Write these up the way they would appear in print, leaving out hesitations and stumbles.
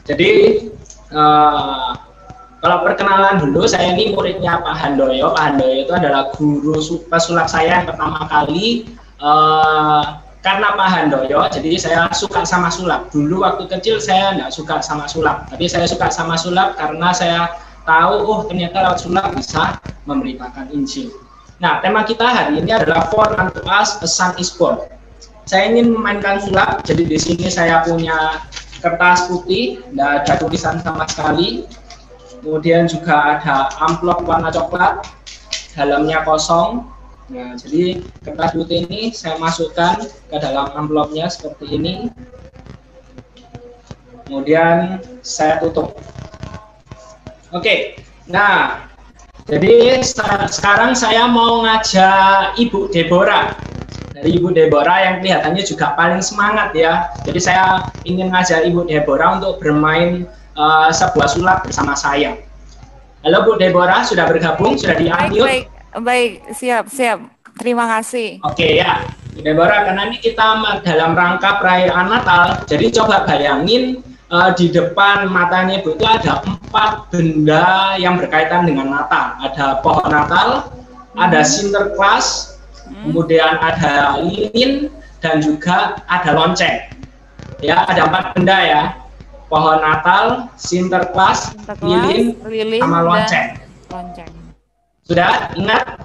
Jadi kalau perkenalan dulu, saya ini muridnya Pak Handoyo. Pak Handoyo itu adalah guru pesulap saya yang pertama kali. Karena Pak Handoyo, jadi saya suka sama sulap. Dulu waktu kecil saya nggak suka sama sulap, tapi saya suka sama sulap karena saya tahu, oh ternyata lewat sulap bisa memberitakan Injil. Nah, tema kita hari ini adalah For unto us a son is born. Saya ingin memainkan sulap, jadi di sini saya punya kertas putih, tidak ada tulisan sama sekali. Kemudian juga ada amplop warna coklat, dalamnya kosong. Nah, jadi kertas putih ini saya masukkan ke dalam amplopnya seperti ini. Kemudian saya tutup. Oke, nah, jadi sekarang saya mau ngajak Ibu Deborah. Dari Ibu Deborah yang kelihatannya juga paling semangat ya. Jadi saya ingin ngajak Ibu Deborah untuk bermain sebuah sulap bersama saya. Halo Bu Deborah, sudah bergabung, sudah di-unmute? Baik, siap. Terima kasih. Oke ya, Bu Deborah, karena ini kita dalam rangka perayaan Natal, jadi coba bayangin di depan matanya Ibu itu ada 4 benda yang berkaitan dengan Natal. Ada pohon Natal, ada Sinterklas, kemudian ada lilin, dan juga ada lonceng. Ya, ada 4 benda ya. Pohon Natal, Sinterklas, lilin, sama lonceng. Sudah ingat?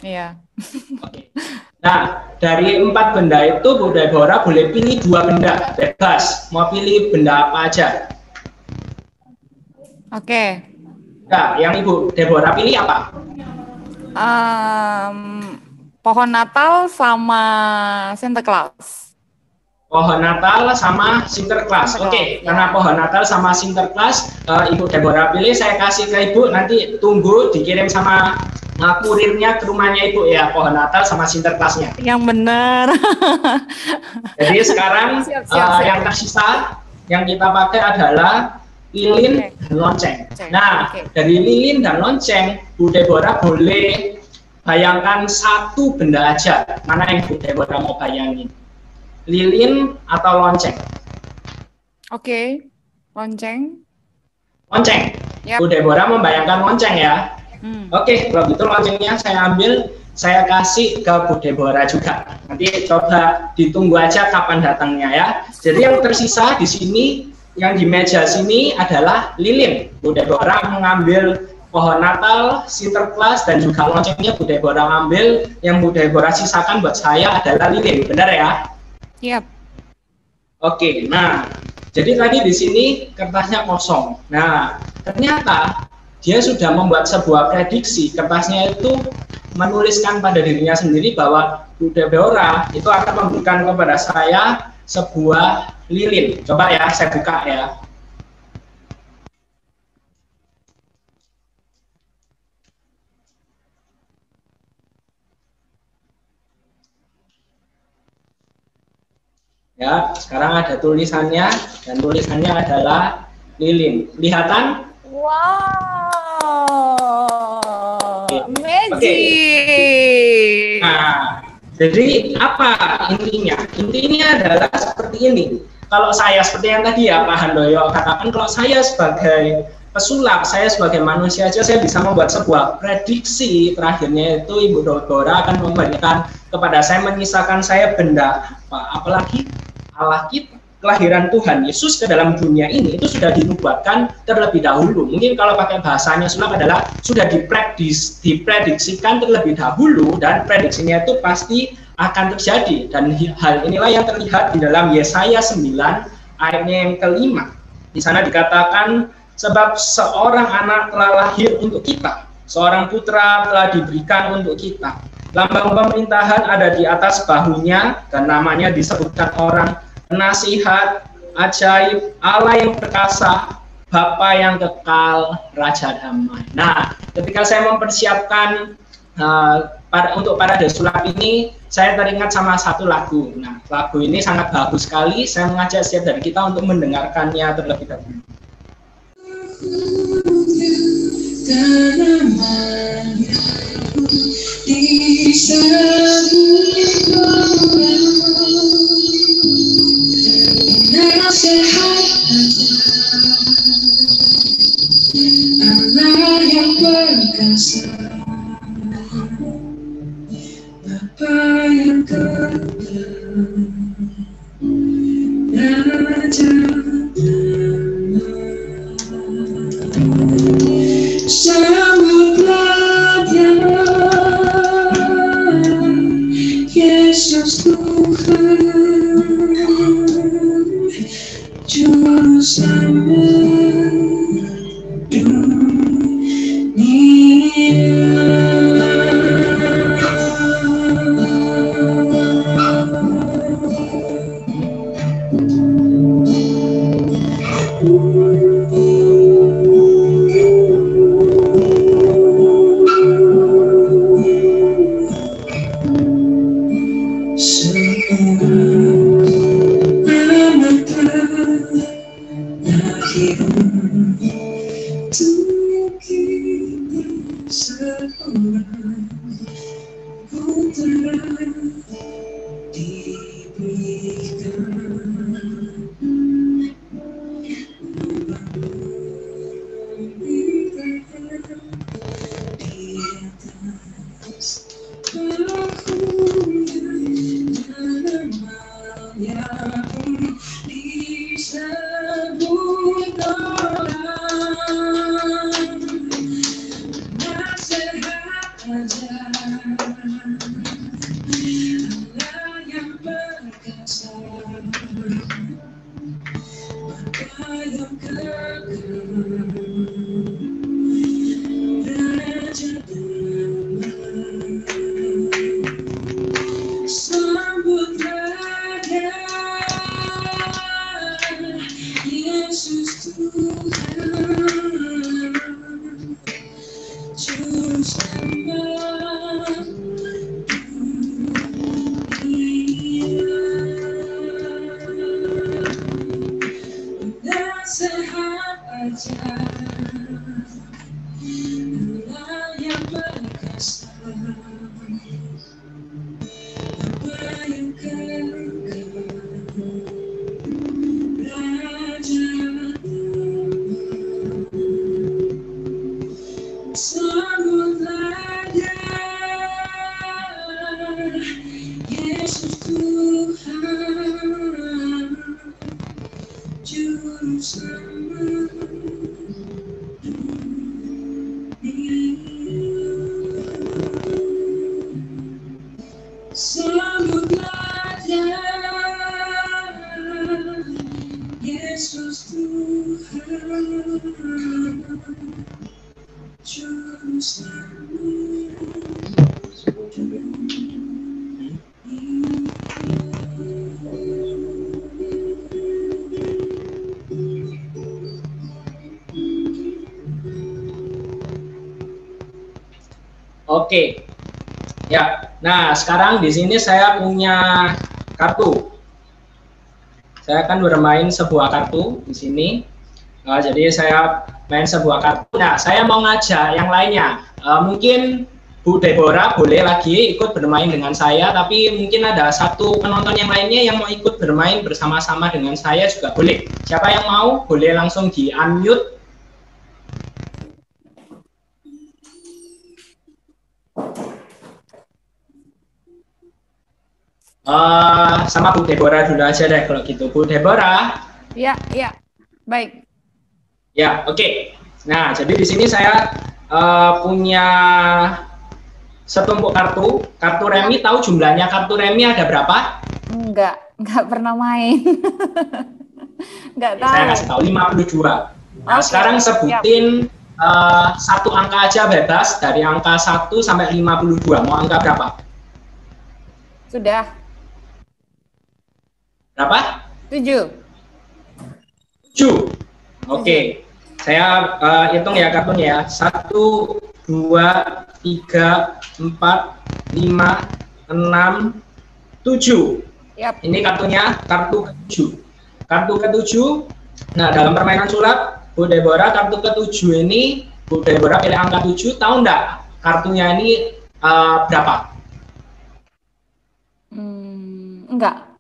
Iya. Oke. Nah, dari 4 benda itu Bu Deborah boleh pilih 2 benda, bebas. Mau pilih benda apa aja? Oke. Nah, yang Ibu Deborah pilih apa? Pohon Natal sama Santa Claus. Pohon Natal sama Sinterklas. Oke, karena pohon Natal sama Sinterklas Ibu Deborah pilih, saya kasih ke Ibu, nanti tunggu dikirim sama kurirnya ke rumahnya Ibu ya, pohon Natal sama Sinterklasnya. Yang benar. Jadi sekarang siap. Yang tersisa yang kita pakai adalah lilin dan lonceng. Nah, dari lilin dan lonceng, Bu Deborah boleh bayangkan 1 benda aja. Mana yang Bu Deborah mau bayangin? Lilin atau lonceng? Oke, lonceng. Lonceng. Yep. Bu Deborah membayangkan lonceng ya. Oke, kalau gitu loncengnya saya ambil, saya kasih ke Bu Deborah juga. Nanti coba ditunggu aja kapan datangnya ya. Jadi yang tersisa di sini, yang di meja sini adalah lilin. Bu Deborah mengambil pohon Natal, Sinterklas, dan juga loncengnya Bu Deborah ambil. Yang Bu Deborah sisakan buat saya adalah lilin. Benar ya? Yap. Oke, nah, jadi tadi di sini kertasnya kosong. Nah, ternyata dia sudah membuat sebuah prediksi. Kertasnya itu menuliskan pada dirinya sendiri bahwa Bu Deborah itu akan memberikan kepada saya sebuah lilin. Coba ya, saya buka ya. Ya, sekarang ada tulisannya, dan tulisannya adalah lilin. Lihatan? Wow, magic. Okay. Nah, jadi apa intinya? Intinya adalah seperti ini. Kalau saya seperti yang tadi ya Pak Handoyo katakan, kalau saya sebagai pesulap, saya sebagai manusia aja, saya bisa membuat sebuah prediksi. Terakhirnya itu Ibu Deborah akan memberikan kepada saya, menyisakan saya benda apa, apalagi Allah kita, kelahiran Tuhan Yesus ke dalam dunia ini itu sudah dinubuatkan terlebih dahulu. Mungkin kalau pakai bahasanya sulap adalah sudah diprediksikan terlebih dahulu, dan prediksinya itu pasti akan terjadi. Dan hal inilah yang terlihat di dalam Yesaya 9 ayatnya yang ke-5. Di sana dikatakan, sebab seorang anak telah lahir untuk kita, seorang putra telah diberikan untuk kita. Lambang pemerintahan ada di atas bahunya, dan namanya disebutkan orang Penasihat, Ajaib, Allah yang perkasa, Bapa yang kekal, Raja damai. Nah, ketika saya mempersiapkan untuk parade sulap ini, saya teringat sama satu lagu. Nah, lagu ini sangat bagus sekali. Saya mengajak setiap dari kita untuk mendengarkannya terlebih dahulu. yang kekal, Raja sambutlah Dia, Yesus Tuhan, Juru Selamat Oke, ya. Nah, sekarang di sini saya punya kartu. Saya akan bermain sebuah kartu di sini. Jadi saya main sebuah kartu. Nah, saya mau ngajak yang lainnya. Mungkin Bu Deborah boleh lagi ikut bermain dengan saya, tapi mungkin ada satu penonton yang lainnya yang mau ikut bermain bersama-sama dengan saya juga boleh. Siapa yang mau, boleh langsung di unmute. Sama Bu Deborah dulu aja deh kalau gitu. Bu Deborah. Ya, ya, baik. Ya, oke. Nah, jadi di sini saya punya setumpuk kartu. Kartu remi, tahu jumlahnya kartu remi ada berapa? Enggak pernah main. Enggak tahu. Saya kasih tahu 52. Nah, sekarang sebutin satu angka aja bebas dari angka 1 sampai 52. Mau angka berapa? Sudah. Berapa? 7. 7. Oke. Saya hitung ya kartunya ya. 1, 2, 3, 4, 5, 6, 7. Yap. Ini kartunya, kartu ke-7. Kartu ke-7. Nah, dalam permainan sulap, Bu Deborah kartu ke-7 ini, Bu Deborah pilih angka 7, tahu enggak kartunya ini berapa? Enggak.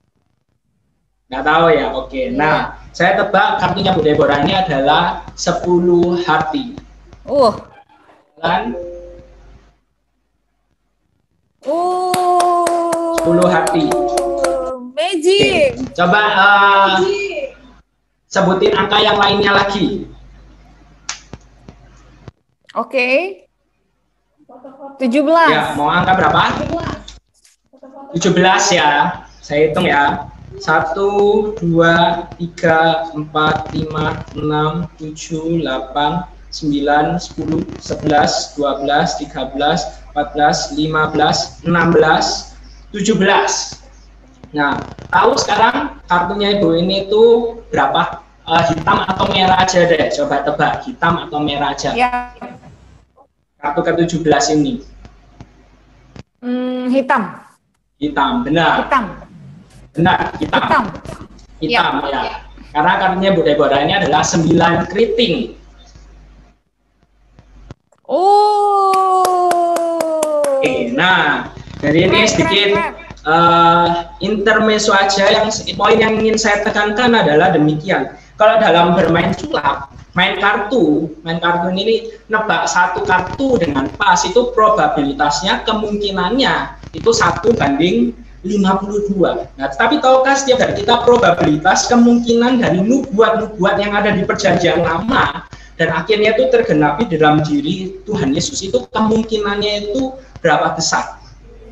Nggak tahu ya, oke. Nah, saya tebak kartunya Bu Deborah ini adalah 10 hati. Kan? 10 hati. Magic. Coba sebutin angka yang lainnya lagi. Oke. 17. Ya, mau angka berapa? 17 ya. Saya hitung ya. 1, 2, 3, 4, 5, 6, 7, 8, 9, 10, 11, 12, 13, 14, 15, 16, 17. Nah, tahu sekarang kartunya Ibu ini itu berapa? Hitam atau merah aja deh. Coba tebak, hitam atau merah aja. Ya. Kartu ke-17 ini. Hitam. Hitam, benar. Hitam. Benar, hitam. Hitam. Hitam ya. Karena kartunya Bu Deborah ini adalah 9 keriting. Oh. Oke, nah, dari ini sedikit intermezzo aja. Yang poin yang ingin saya tekankan adalah demikian. Kalau dalam bermain sulap, main kartu ini nebak satu kartu dengan pas itu probabilitasnya, kemungkinannya itu 1:52. Nah, tapi tahukah setiap dari kita probabilitas kemungkinan dari nubuat-nubuat yang ada di Perjanjian Lama dan akhirnya itu tergenapi dalam diri Tuhan Yesus, itu kemungkinannya itu berapa besar?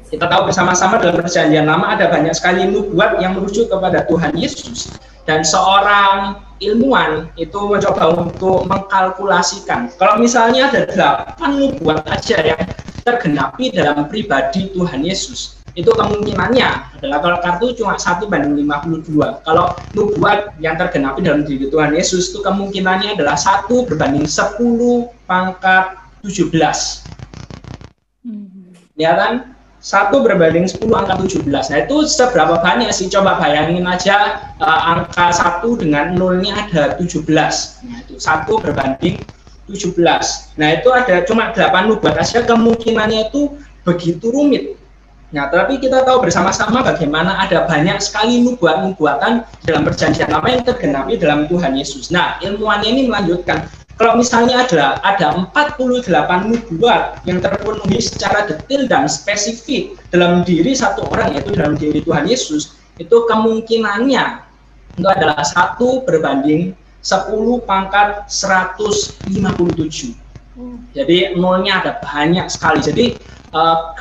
Kita tahu bersama-sama dalam Perjanjian Lama ada banyak sekali nubuat yang merujuk kepada Tuhan Yesus, dan seorang ilmuwan itu mencoba untuk mengkalkulasikan kalau misalnya ada 8 nubuat aja yang tergenapi dalam pribadi Tuhan Yesus, itu kemungkinannya adalah kalau kartu cuma 1:52. Kalau nubuat yang tergenapi dalam diri Tuhan Yesus itu kemungkinannya adalah 1/10⁻17. Ya kan? 1/10 angka 17. Nah, itu seberapa banyak sih? Coba bayangin aja, angka 1 dengan nolnya ada 17. Nah, itu 1/17. Nah, itu ada cuma 8 nubuat aja, kemungkinannya itu begitu rumit. Nah, tapi kita tahu bersama-sama bagaimana ada banyak sekali nubuatan dalam Perjanjian Lama yang tergenapi dalam Tuhan Yesus. Nah, ilmuwan ini melanjutkan, kalau misalnya ada 48 nubuat yang terpenuhi secara detail dan spesifik dalam diri satu orang, yaitu dalam diri Tuhan Yesus, itu kemungkinannya itu adalah 1/10⁻157. Jadi nolnya ada banyak sekali. Jadi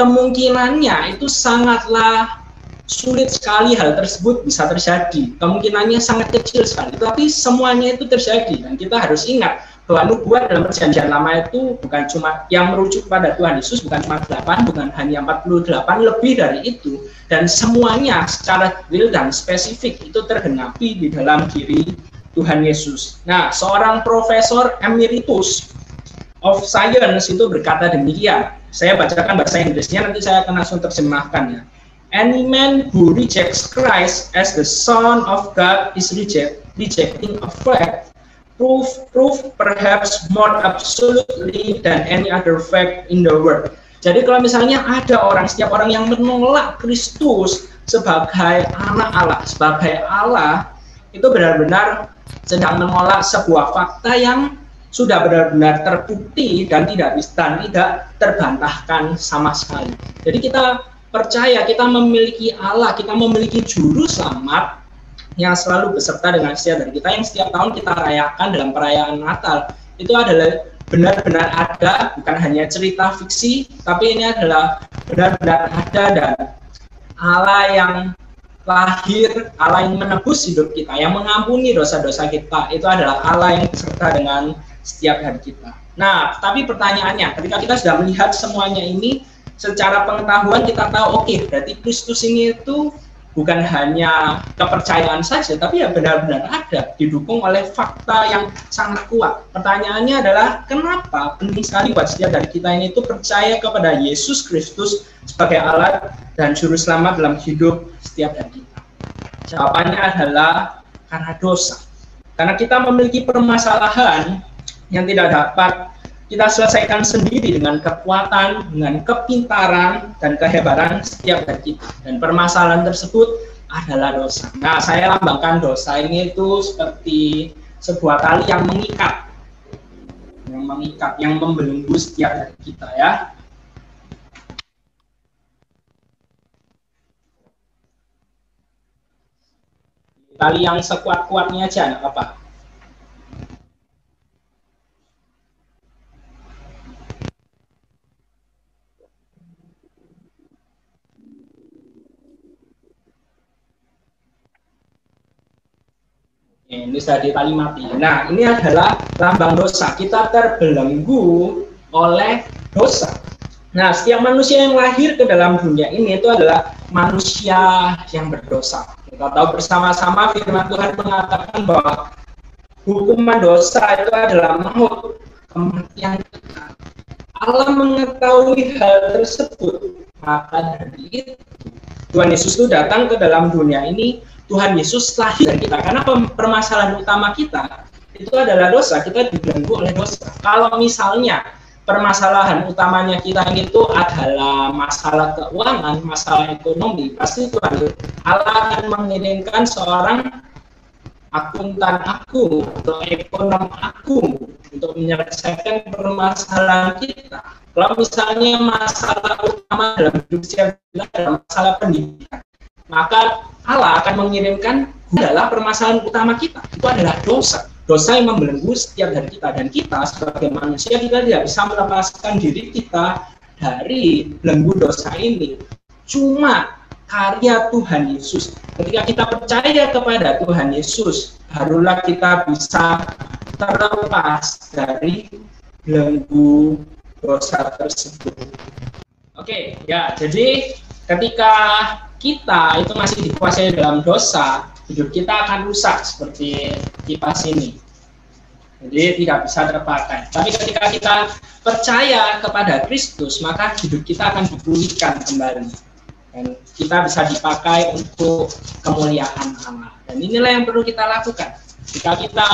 kemungkinannya itu sangatlah sulit sekali hal tersebut bisa terjadi. Kemungkinannya sangat kecil sekali, tapi semuanya itu terjadi. Dan kita harus ingat bahwa nubuat dalam Perjanjian Lama itu bukan cuma yang merujuk pada Tuhan Yesus, bukan cuma 8, bukan hanya 48, lebih dari itu. Dan semuanya secara real dan spesifik itu tergenapi di dalam diri Tuhan Yesus. Nah, seorang profesor emeritus of Science itu berkata demikian. Saya bacakan bahasa Inggrisnya, nanti saya akan langsung terjemahkan ya. Any man who rejects Christ as the Son of God is rejecting a fact, proof perhaps more absolutely than any other fact in the world. Jadi kalau misalnya ada setiap orang yang menolak Kristus sebagai anak Allah, sebagai Allah, itu benar-benar sedang menolak sebuah fakta yang sudah benar-benar terbukti dan tidak terbantahkan sama sekali. Jadi kita percaya kita memiliki Allah, kita memiliki juru selamat yang selalu beserta dengan setiap dari kita, yang setiap tahun kita rayakan dalam perayaan Natal. Itu adalah benar-benar ada, bukan hanya cerita fiksi, tapi ini adalah benar-benar ada, dan Allah yang lahir, Allah yang menebus hidup kita, yang mengampuni dosa-dosa kita, itu adalah Allah yang beserta dengan setiap hari kita. Nah, tapi pertanyaannya, ketika kita sudah melihat semuanya ini, secara pengetahuan kita tahu, oke, berarti Kristus ini itu bukan hanya kepercayaan saja, tapi ya benar-benar ada, didukung oleh fakta yang sangat kuat. Pertanyaannya adalah, kenapa penting sekali buat setiap dari kita ini itu percaya kepada Yesus Kristus sebagai Allah dan Juru Selamat dalam hidup setiap dari kita? Jawabannya adalah karena dosa. Karena kita memiliki permasalahan yang tidak dapat kita selesaikan sendiri dengan kekuatan, dengan kepintaran, dan kehebatan setiap dari kita. Dan permasalahan tersebut adalah dosa. Nah, saya lambangkan dosa ini itu seperti sebuah tali yang mengikat, yang membelenggu setiap dari kita ya. tali yang sekuat-kuatnya aja, nggak apa-apa. Ini sudah ditali mati. Nah, ini adalah lambang dosa. Kita terbelenggu oleh dosa. Nah, setiap manusia yang lahir ke dalam dunia ini itu adalah manusia yang berdosa. Kita tahu bersama-sama firman Tuhan mengatakan bahwa hukuman dosa itu adalah maut, kematian kita. Allah mengetahui hal tersebut, maka dari itu Tuhan Yesus itu datang ke dalam dunia ini. Tuhan Yesus lahir dari kita, karena permasalahan utama kita itu adalah dosa. Kita dibelenggu oleh dosa. Kalau misalnya permasalahan utamanya kita itu adalah masalah keuangan, masalah ekonomi, pasti Tuhan Allah akan mengirimkan seorang akuntan aku atau ekonom aku untuk menyelesaikan permasalahan kita. Kalau misalnya masalah utama dalam hidup setiap adalah masalah pendidikan, maka Allah akan mengirimkan adalah permasalahan utama kita, itu adalah dosa. Dosa yang membelenggu setiap dari kita, dan kita sebagai manusia kita tidak bisa melepaskan diri kita dari belenggu dosa ini. Cuma karya Tuhan Yesus. Ketika kita percaya kepada Tuhan Yesus, barulah kita bisa terlepas dari belenggu dosa tersebut. Oke, ya, jadi ketika kita itu masih dikuasai dalam dosa, hidup kita akan rusak seperti kipas ini. Jadi tidak bisa terpakai. Tapi ketika kita percaya kepada Kristus, maka hidup kita akan dipulihkan kembali. Dan kita bisa dipakai untuk kemuliaan Allah. Dan inilah yang perlu kita lakukan. Jika kita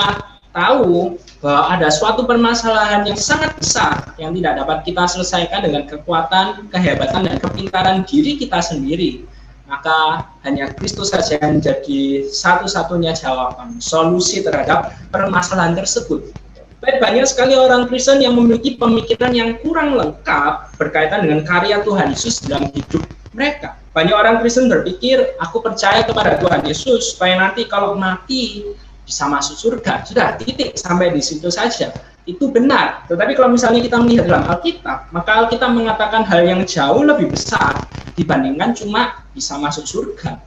tahu bahwa ada suatu permasalahan yang sangat besar yang tidak dapat kita selesaikan dengan kekuatan, kehebatan, dan kepintaran diri kita sendiri, maka hanya Kristus saja yang menjadi satu-satunya jawaban, solusi terhadap permasalahan tersebut. Banyak sekali orang Kristen yang memiliki pemikiran yang kurang lengkap berkaitan dengan karya Tuhan Yesus dalam hidup mereka. Banyak orang Kristen berpikir, aku percaya kepada Tuhan Yesus supaya nanti kalau mati bisa masuk surga. Sudah, titik, sampai di situ saja. Itu benar. Tetapi kalau misalnya kita melihat dalam Alkitab, maka Alkitab mengatakan hal yang jauh lebih besar dibandingkan cuma bisa masuk surga.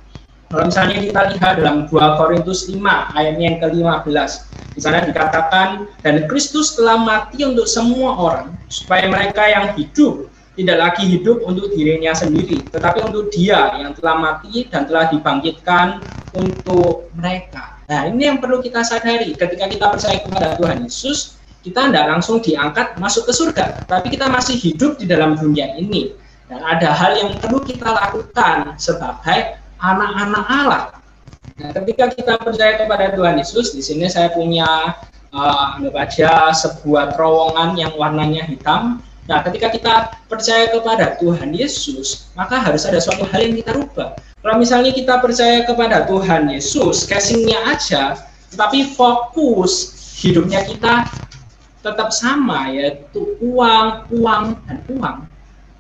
Kalau misalnya kita lihat dalam 2 Korintus 5 ayatnya yang ke-15, di sana dikatakan, dan Kristus telah mati untuk semua orang, supaya mereka yang hidup tidak lagi hidup untuk dirinya sendiri, tetapi untuk Dia yang telah mati dan telah dibangkitkan untuk mereka. Nah, ini yang perlu kita sadari. Ketika kita percaya kepada Tuhan Yesus, kita tidak langsung diangkat masuk ke surga, tapi kita masih hidup di dalam dunia ini. Dan ada hal yang perlu kita lakukan sebagai anak-anak Allah. Nah, ketika kita percaya kepada Tuhan Yesus, di sini saya punya anggap aja sebuah terowongan yang warnanya hitam. Nah, ketika kita percaya kepada Tuhan Yesus, maka harus ada suatu hal yang kita rubah. Kalau misalnya kita percaya kepada Tuhan Yesus, casingnya aja, tapi fokus hidupnya kita tetap sama, yaitu uang, dan uang.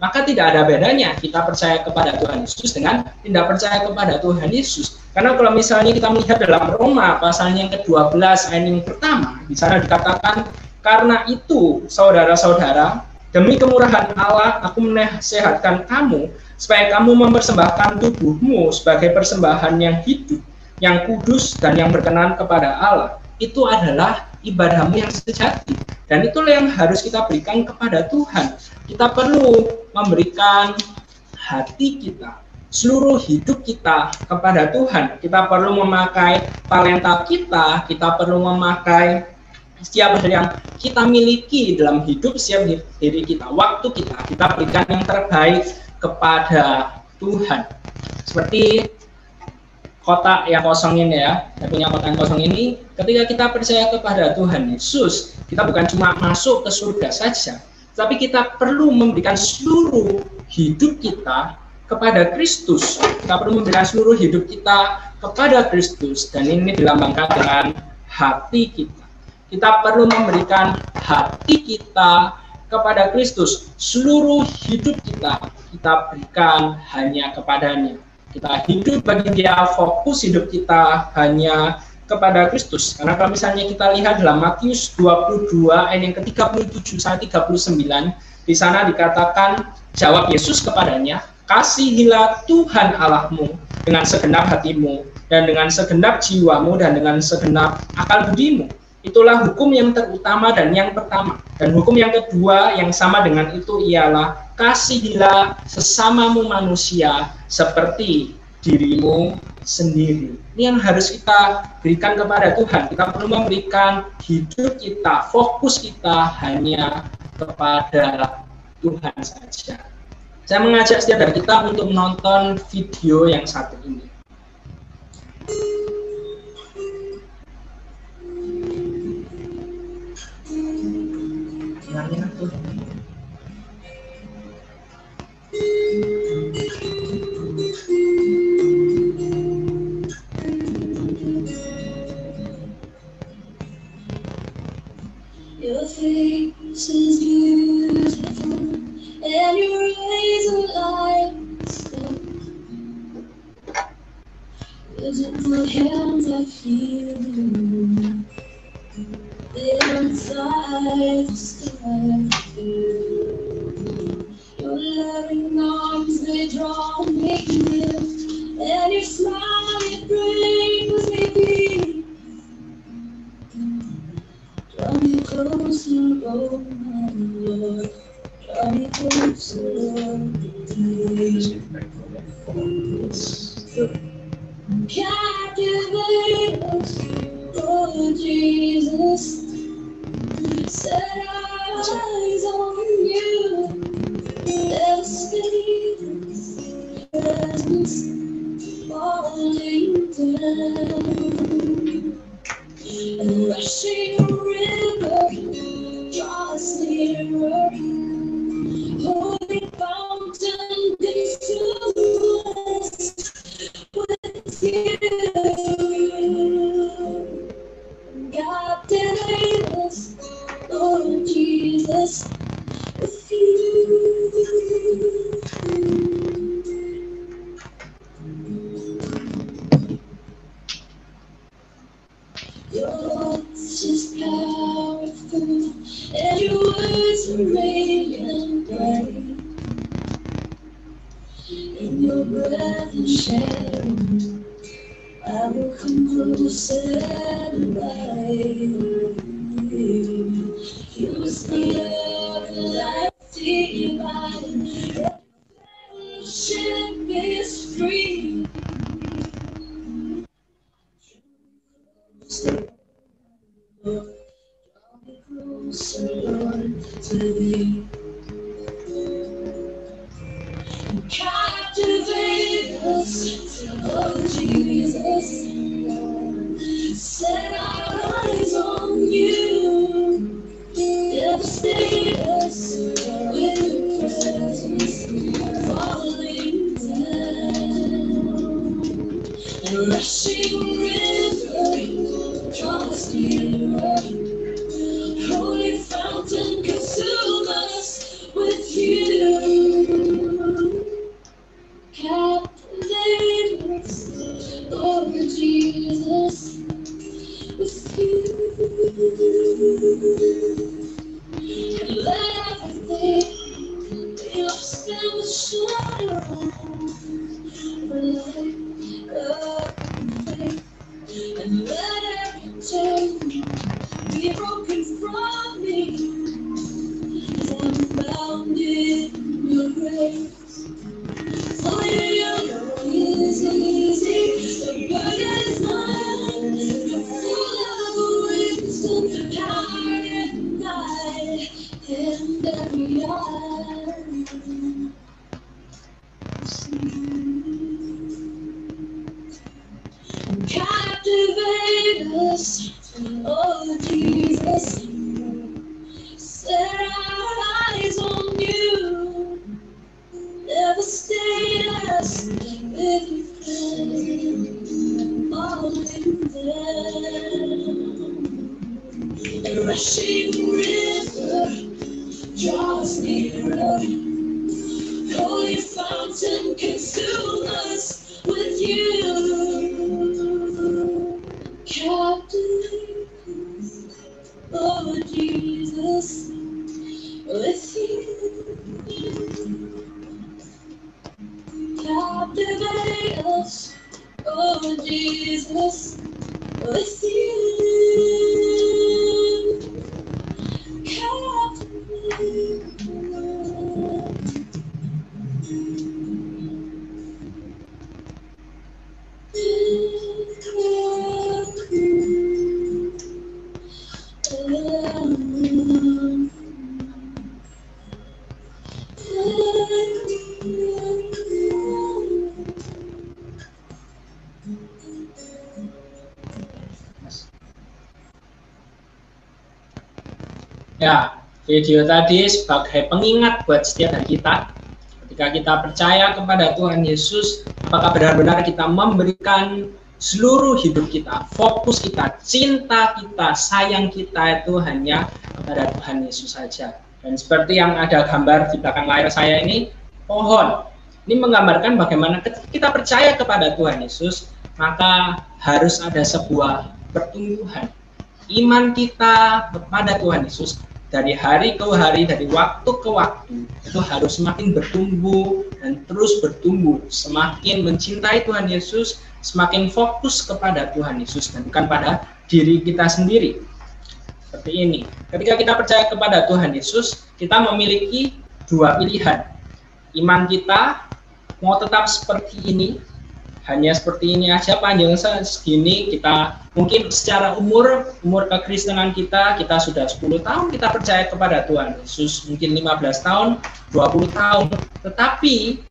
Maka tidak ada bedanya kita percaya kepada Tuhan Yesus dengan tidak percaya kepada Tuhan Yesus. Karena kalau misalnya kita melihat dalam Roma pasal yang ke-12 ayat yang pertama, di sana dikatakan, karena itu saudara-saudara, demi kemurahan Allah aku menasehatkan kamu supaya kamu mempersembahkan tubuhmu sebagai persembahan yang hidup, yang kudus, dan yang berkenan kepada Allah. Itu adalah ibadahmu yang sejati. Dan itulah yang harus kita berikan kepada Tuhan. Kita perlu memberikan hati kita, seluruh hidup kita kepada Tuhan. Kita perlu memakai talenta kita, kita perlu memakai setiap hal yang kita miliki dalam hidup, setiap diri kita, waktu kita berikan yang terbaik kepada Tuhan. Seperti kotak yang kosong ini ya, saya punya kotak yang kosong ini. Ketika kita percaya kepada Tuhan Yesus, kita bukan cuma masuk ke surga saja, tapi kita perlu memberikan seluruh hidup kita kepada Kristus. Kita perlu memberikan seluruh hidup kita kepada Kristus, dan ini dilambangkan dengan hati kita. Kita perlu memberikan hati kita kepada Kristus. Seluruh hidup kita berikan hanya kepadanya. Kita hidup bagi Dia, fokus hidup kita hanya kepada Kristus. Karena kalau misalnya kita lihat dalam Matius 22 ayat yang ke-37 sampai 39, di sana dikatakan, jawab Yesus kepadanya, kasihilah Tuhan Allahmu dengan segenap hatimu, dan dengan segenap jiwamu, dan dengan segenap akal budimu. Itulah hukum yang terutama dan yang pertama. Dan hukum yang kedua yang sama dengan itu ialah kasihilah sesamamu manusia seperti dirimu sendiri. Ini yang harus kita berikan kepada Tuhan. Kita perlu memberikan hidup kita, fokus kita hanya kepada Tuhan saja. Saya mengajak setiap dari kita untuk menonton video yang satu ini. Your face is beautiful, and your eyes are like stone. Beautiful hands that feel you. They're inside the sky. Your loving arms, they draw me near, and your smile, it brings me peace. Draw me closer, oh my Lord. Draw me closer, Lord, today. Captivate us, Lord Jesus. Set our eyes on you. Devastate us, presence falling down. A rushing river, draw us nearer. Holy fountain, consume us with you. Captivate us, Lord Jesus, with you. Your voice is powerful, and your words are radiant bright. In your breath and shadow, I will come closer and abide. You must be everlasting, divine. Fellowship is free. Draw me closer, Lord, to thee. Captivate us, oh Jesus. Set our eyes on you. Devastate us with your presence falling down. And rushing river, draw us nearer. Holy fountain, consume us with you. Captivate us, Lord Jesus, with you. And let everything be lost in the shadow of light of faith. And let every chain be broken from me, as I'm bound in your grace. For your yoke is easy, the burden is mine. You're full of wisdom, power, and might, and every eye captivate us, oh Jesus. Set our eyes on you. Devastate us with your presence falling down. A rushing river, draw us nearer. Holy fountain, consume us Oh, Jesus, with you, Ya, video tadi sebagai pengingat buat setiap hari kita. Ketika kita percaya kepada Tuhan Yesus, apakah benar-benar kita memberikan seluruh hidup kita, fokus kita, cinta kita, sayang kita itu hanya kepada Tuhan Yesus saja. Dan seperti yang ada gambar di belakang layar saya ini, pohon. Ini menggambarkan bagaimana ketika kita percaya kepada Tuhan Yesus, maka harus ada sebuah pertumbuhan. Iman kita kepada Tuhan Yesus dari hari ke hari, dari waktu ke waktu, itu harus semakin bertumbuh dan terus bertumbuh. Semakin mencintai Tuhan Yesus, semakin fokus kepada Tuhan Yesus dan bukan pada diri kita sendiri. Seperti ini. Ketika kita percaya kepada Tuhan Yesus, kita memiliki dua pilihan. Iman kita mau tetap seperti ini, hanya seperti ini aja, panjang segini, kita mungkin secara umur kekristenan kita sudah 10 tahun kita percaya kepada Tuhan Yesus, mungkin 15 tahun, 20 tahun, tetapi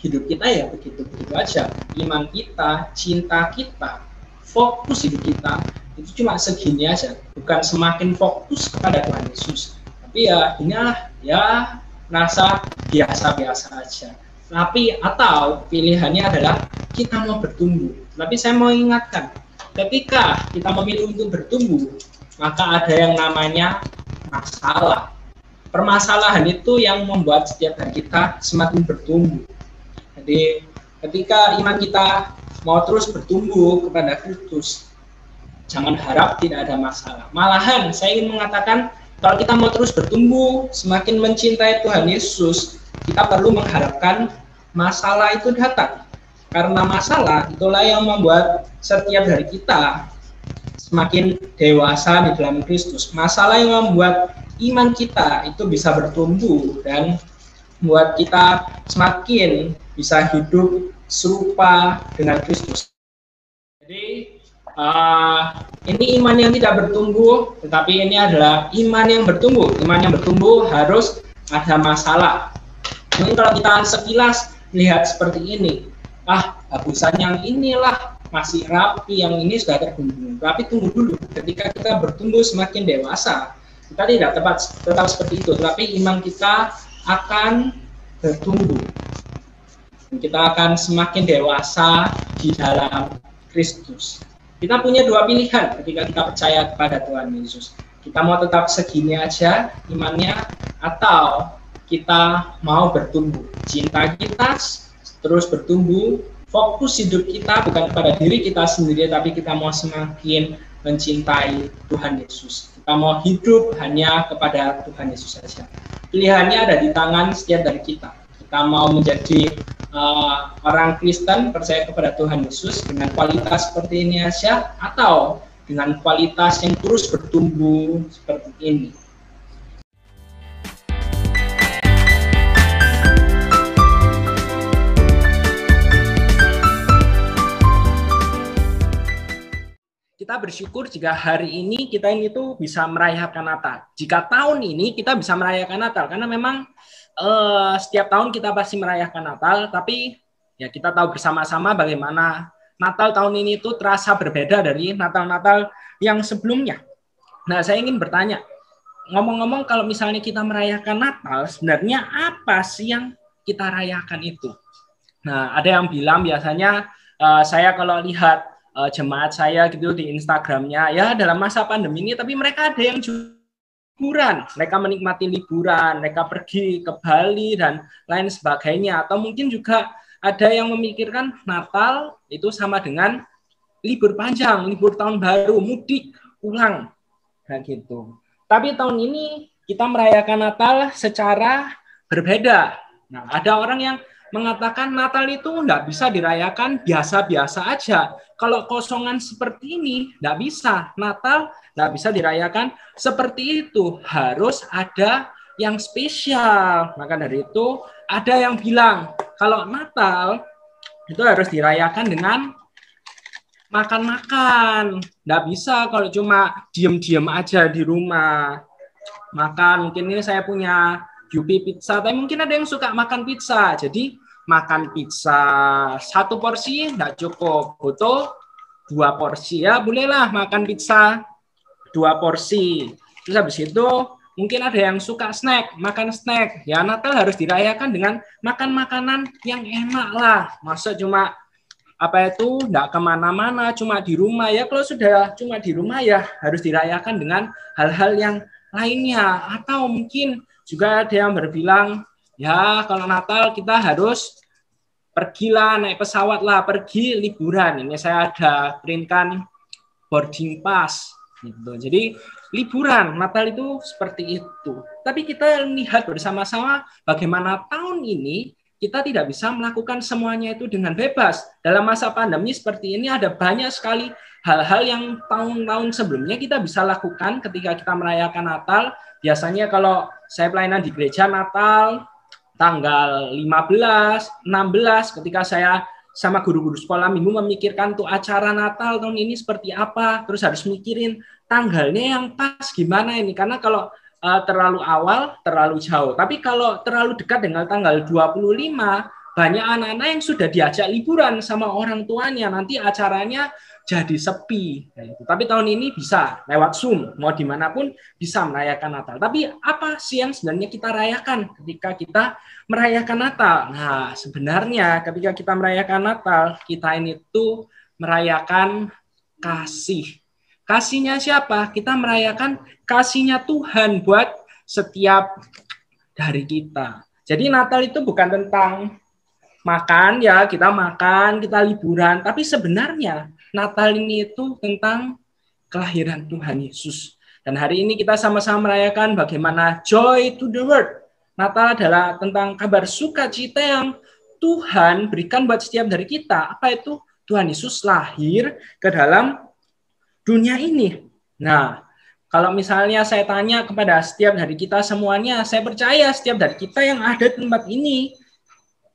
hidup kita ya begitu-begitu aja. Iman kita, cinta kita, fokus hidup kita itu cuma segini aja, bukan semakin fokus kepada Tuhan Yesus, tapi ya inilah ya rasa biasa-biasa aja. Tapi atau pilihannya adalah kita mau bertumbuh. Tapi saya mau ingatkan, ketika kita memilih untuk bertumbuh, maka ada yang namanya masalah. Permasalahan itu yang membuat setiap hari kita semakin bertumbuh. Jadi ketika iman kita mau terus bertumbuh kepada Kristus, jangan harap tidak ada masalah. Malahan saya ingin mengatakan, kalau kita mau terus bertumbuh, semakin mencintai Tuhan Yesus, kita perlu mengharapkan masalah itu datang. Karena masalah itulah yang membuat setiap hari kita semakin dewasa di dalam Kristus. Masalah yang membuat iman kita itu bisa bertumbuh dan membuat kita semakin bisa hidup serupa dengan Kristus. Jadi ini iman yang tidak bertumbuh, tetapi ini adalah iman yang bertumbuh. Iman yang bertumbuh harus ada masalah. Mungkin kalau kita sekilas lihat seperti ini, bagusan yang inilah masih rapi, yang ini sudah terbumbung. Tapi tunggu dulu, ketika kita bertumbuh semakin dewasa, kita tidak tetap seperti itu, tapi iman kita akan bertumbuh. Kita akan semakin dewasa di dalam Kristus. Kita punya dua pilihan ketika kita percaya kepada Tuhan Yesus. Kita mau tetap segini aja imannya, atau kita mau bertumbuh. Cinta kita terus bertumbuh, fokus hidup kita bukan kepada diri kita sendiri, tapi kita mau semakin mencintai Tuhan Yesus. Kita mau hidup hanya kepada Tuhan Yesus saja. Pilihannya ada di tangan setiap dari kita. Kita mau menjadi orang Kristen, percaya kepada Tuhan Yesus dengan kualitas seperti ini aja, atau dengan kualitas yang terus bertumbuh seperti ini. Kita bersyukur jika hari ini kita ini tuh bisa merayakan Natal. Jika tahun ini kita bisa merayakan Natal, karena memang setiap tahun kita pasti merayakan Natal, tapi ya kita tahu bersama-sama bagaimana Natal tahun ini tuh terasa berbeda dari Natal-Natal yang sebelumnya. Nah, saya ingin bertanya, ngomong-ngomong kalau misalnya kita merayakan Natal, sebenarnya apa sih yang kita rayakan itu? Nah, ada yang bilang biasanya saya kalau lihat jemaat saya gitu di Instagramnya, ya dalam masa pandemi ini, tapi mereka ada yang liburan, mereka menikmati liburan, mereka pergi ke Bali dan lain sebagainya, atau mungkin juga ada yang memikirkan Natal itu sama dengan libur panjang, libur tahun baru, mudik, pulang, kayak gitu. Tapi tahun ini kita merayakan Natal secara berbeda. Nah, ada orang yang mengatakan Natal itu nggak bisa dirayakan biasa-biasa aja. Kalau kosongan seperti ini nggak bisa. Natal nggak bisa dirayakan seperti itu. Harus ada yang spesial. Maka dari itu ada yang bilang kalau Natal itu harus dirayakan dengan makan-makan. Nggak bisa kalau cuma diem-diem aja di rumah. Makan, mungkin ini saya punya Yupi pizza, tapi mungkin ada yang suka makan pizza. Jadi makan pizza 1 porsi nggak cukup, butuh 2 porsi. Ya bolehlah makan pizza 2 porsi. Terus habis itu mungkin ada yang suka snack, makan snack. Ya Natal harus dirayakan dengan makan makanan yang enak lah. Masa cuma nggak kemana-mana, cuma di rumah. Ya kalau sudah cuma di rumah ya harus dirayakan dengan hal-hal yang lainnya. Atau mungkin juga ada yang berbilang, ya kalau Natal kita harus pergilah, naik pesawat lah, pergi liburan. Ini saya ada printkan boarding pass. Gitu. Jadi liburan, Natal itu seperti itu. Tapi kita lihat bersama-sama bagaimana tahun ini kita tidak bisa melakukan semuanya itu dengan bebas. Dalam masa pandemi seperti ini ada banyak sekali hal-hal yang tahun-tahun sebelumnya kita bisa lakukan ketika kita merayakan Natal. Biasanya kalau saya pelayanan di gereja Natal tanggal 15, 16 ketika saya sama guru-guru sekolah minggu memikirkan tuh acara Natal tahun ini seperti apa, terus harus mikirin tanggalnya yang pas gimana ini, karena kalau terlalu awal terlalu jauh, tapi kalau terlalu dekat dengan tanggal 25 banyak anak-anak yang sudah diajak liburan sama orang tuanya, nanti acaranya jadi sepi. Tapi tahun ini bisa lewat Zoom, mau dimanapun bisa merayakan Natal. Tapi apa sih yang sebenarnya kita rayakan ketika kita merayakan Natal? Nah, sebenarnya ketika kita merayakan Natal, kita ini tuh merayakan kasih. Kasihnya siapa? Kita merayakan kasihnya Tuhan buat setiap dari kita. Jadi Natal itu bukan tentang makan ya, kita makan, kita liburan, tapi sebenarnya Natal ini itu tentang kelahiran Tuhan Yesus. Dan hari ini kita sama-sama merayakan bagaimana joy to the world. Natal adalah tentang kabar sukacita yang Tuhan berikan buat setiap dari kita. Apa itu? Tuhan Yesus lahir ke dalam dunia ini. Nah, kalau misalnya saya tanya kepada setiap dari kita semuanya, saya percaya setiap dari kita yang ada di tempat ini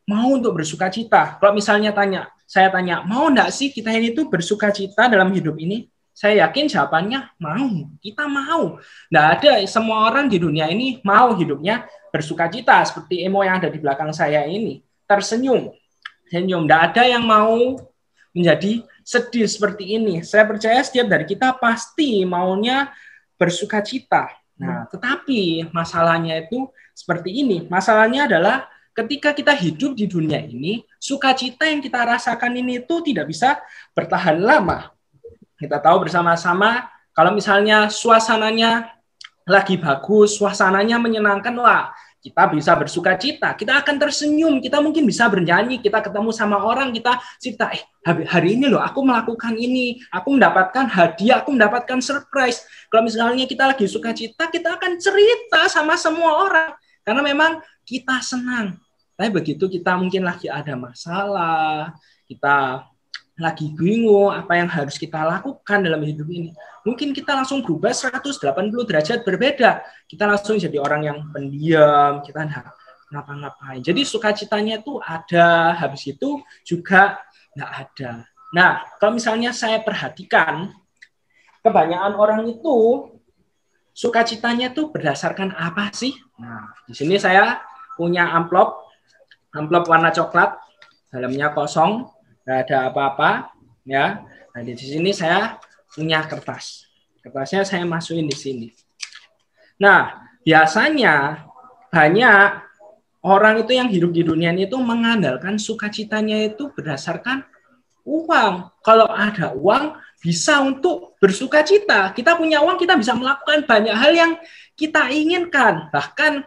mau untuk bersukacita. Kalau misalnya saya tanya, mau enggak sih kita ini tuh bersukacita dalam hidup ini? Saya yakin jawabannya mau. Kita mau. Enggak ada semua orang di dunia ini mau hidupnya bersukacita seperti Emo yang ada di belakang saya ini. Tersenyum. Senyum. Enggak ada yang mau menjadi sedih seperti ini. Saya percaya setiap dari kita pasti maunya bersukacita. Nah, tetapi masalahnya itu seperti ini. Masalahnya adalah ketika kita hidup di dunia ini, sukacita yang kita rasakan ini itu tidak bisa bertahan lama. Kita tahu bersama-sama, kalau misalnya suasananya lagi bagus, suasananya menyenangkan, wah, kita bisa bersukacita, kita akan tersenyum, kita mungkin bisa bernyanyi, kita ketemu sama orang, kita cerita, hari ini loh aku melakukan ini, aku mendapatkan hadiah, aku mendapatkan surprise. Kalau misalnya kita lagi sukacita, kita akan cerita sama semua orang, karena memang kita senang. Tapi begitu kita mungkin lagi ada masalah, kita lagi bingung apa yang harus kita lakukan dalam hidup ini, mungkin kita langsung berubah 180 derajat berbeda. Kita langsung jadi orang yang pendiam, kita nggak ngapa-ngapain. Jadi sukacitanya itu ada, habis itu juga nggak ada. Nah, kalau misalnya saya perhatikan, kebanyakan orang itu sukacitanya itu berdasarkan apa sih? Nah, di sini saya punya amplop warna coklat, dalamnya kosong, nggak ada apa-apa, ya. Nah, di sini saya punya kertas. Kertasnya saya masukin di sini. Nah, biasanya banyak orang itu yang hidup di dunia ini itu mengandalkan sukacitanya itu berdasarkan uang. Kalau ada uang, bisa untuk bersukacita. Kita punya uang, kita bisa melakukan banyak hal yang kita inginkan. Bahkan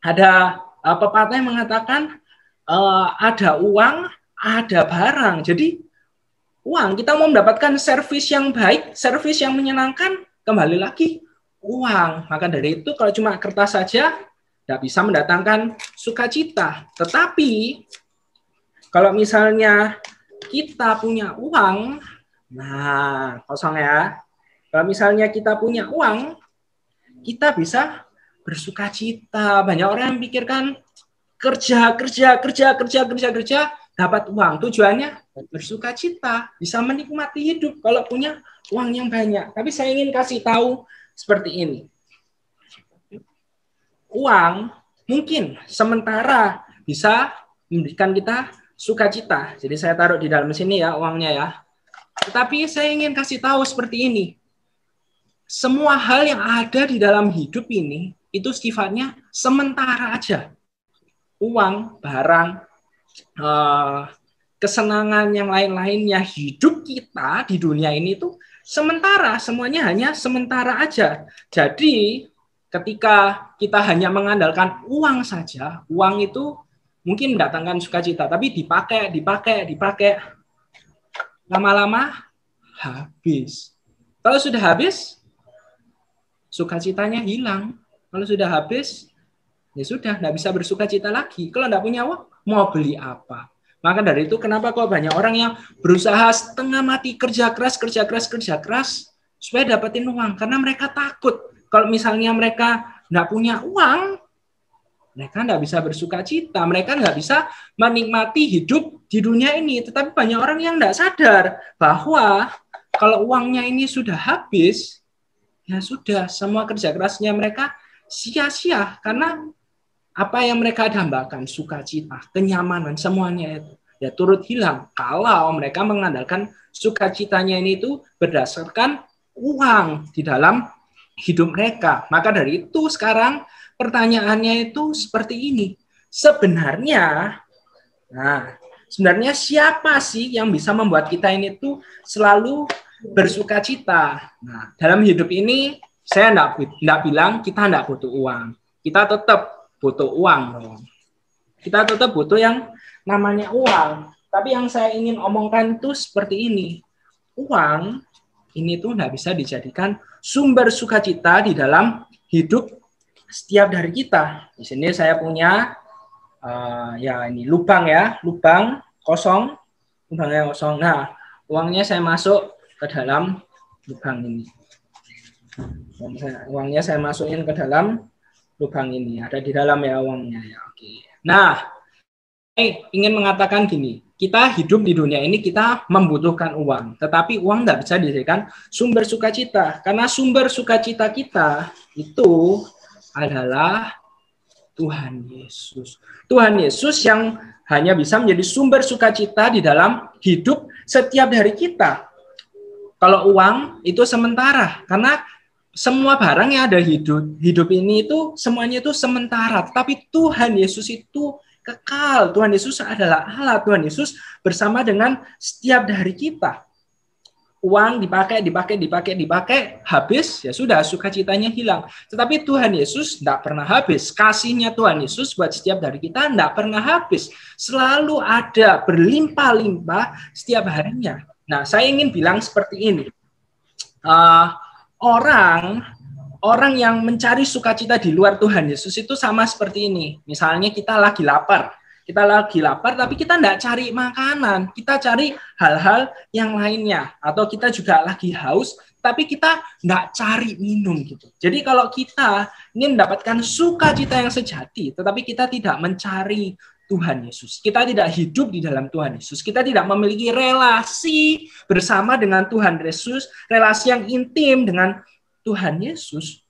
ada pepatah yang mengatakan ada uang, ada barang. Jadi uang, kita mau mendapatkan servis yang baik, servis yang menyenangkan, kembali lagi uang. Maka dari itu kalau cuma kertas saja tidak bisa mendatangkan sukacita. Tetapi Kalau misalnya kita punya uang, nah kosong ya. Kalau misalnya kita punya uang, kita bisa bersuka cita. Banyak orang yang pikirkan kerja, dapat uang. Tujuannya bersuka cita, bisa menikmati hidup kalau punya uang yang banyak. Tapi saya ingin kasih tahu seperti ini. Uang mungkin sementara bisa memberikan kita sukacita. Jadi saya taruh di dalam sini ya uangnya ya. Tetapi saya ingin kasih tahu seperti ini. Semua hal yang ada di dalam hidup ini itu sifatnya sementara aja. Uang, barang, kesenangan yang lain-lainnya, hidup kita di dunia ini itu sementara, semuanya hanya sementara aja. Jadi ketika kita hanya mengandalkan uang saja, uang itu mungkin mendatangkan sukacita, tapi dipakai, lama-lama habis. Kalau sudah habis, sukacitanya hilang. Kalau sudah habis, ya sudah, nggak bisa bersukacita lagi. Kalau nggak punya uang, mau beli apa? Maka dari itu kenapa kok banyak orang yang berusaha setengah mati kerja keras supaya dapetin uang. Karena mereka takut. Kalau misalnya mereka nggak punya uang, mereka nggak bisa bersukacita. Mereka nggak bisa menikmati hidup di dunia ini. Tetapi banyak orang yang nggak sadar bahwa kalau uangnya ini sudah habis, ya sudah, semua kerja kerasnya mereka sia-sia. Karena apa yang mereka dambakan, sukacita, kenyamanan, semuanya itu ya turut hilang kalau mereka mengandalkan sukacitanya ini itu berdasarkan uang di dalam hidup mereka. Maka dari itu sekarang pertanyaannya itu seperti ini. Sebenarnya siapa sih yang bisa membuat kita ini tuh selalu bersukacita? Nah, dalam hidup ini saya enggak bilang kita enggak butuh uang. Kita tetap butuh uang dong. Kita tetap butuh yang namanya uang. Tapi yang saya ingin omongkan itu seperti ini. Uang ini tuh nggak bisa dijadikan sumber sukacita di dalam hidup setiap dari kita. Di sini saya punya ini lubang ya, lubang kosong, lubangnya kosong. Nah, uangnya saya masuk ke dalam lubang ini. Uangnya saya masukin ke dalam lubang ini, ada di dalam ya uangnya ya. Oke. Nah, ingin mengatakan gini, kita hidup di dunia ini kita membutuhkan uang, tetapi uang nggak bisa dijadikan sumber sukacita, karena sumber sukacita kita itu adalah Tuhan Yesus. Tuhan Yesus yang hanya bisa menjadi sumber sukacita di dalam hidup setiap dari kita. Kalau uang itu sementara, karena semua barang yang ada hidup ini itu semuanya itu sementara, tapi Tuhan Yesus itu kekal. Tuhan Yesus adalah Allah. Tuhan Yesus bersama dengan setiap dari kita. Uang dipakai, habis, ya sudah, sukacitanya hilang. Tetapi Tuhan Yesus tidak pernah habis. Kasihnya Tuhan Yesus buat setiap dari kita tidak pernah habis. Selalu ada, berlimpah-limpah setiap harinya. Nah, saya ingin bilang seperti ini. Orang yang mencari sukacita di luar Tuhan Yesus itu sama seperti ini. Misalnya kita lagi lapar, tapi kita tidak cari makanan, kita cari hal-hal yang lainnya. Atau kita juga lagi haus, tapi kita tidak cari minum gitu. Jadi kalau kita ingin mendapatkan sukacita yang sejati, tetapi kita tidak mencari Tuhan Yesus, kita tidak hidup di dalam Tuhan Yesus, kita tidak memiliki relasi bersama dengan Tuhan Yesus, relasi yang intim dengan Tuhan Yesus,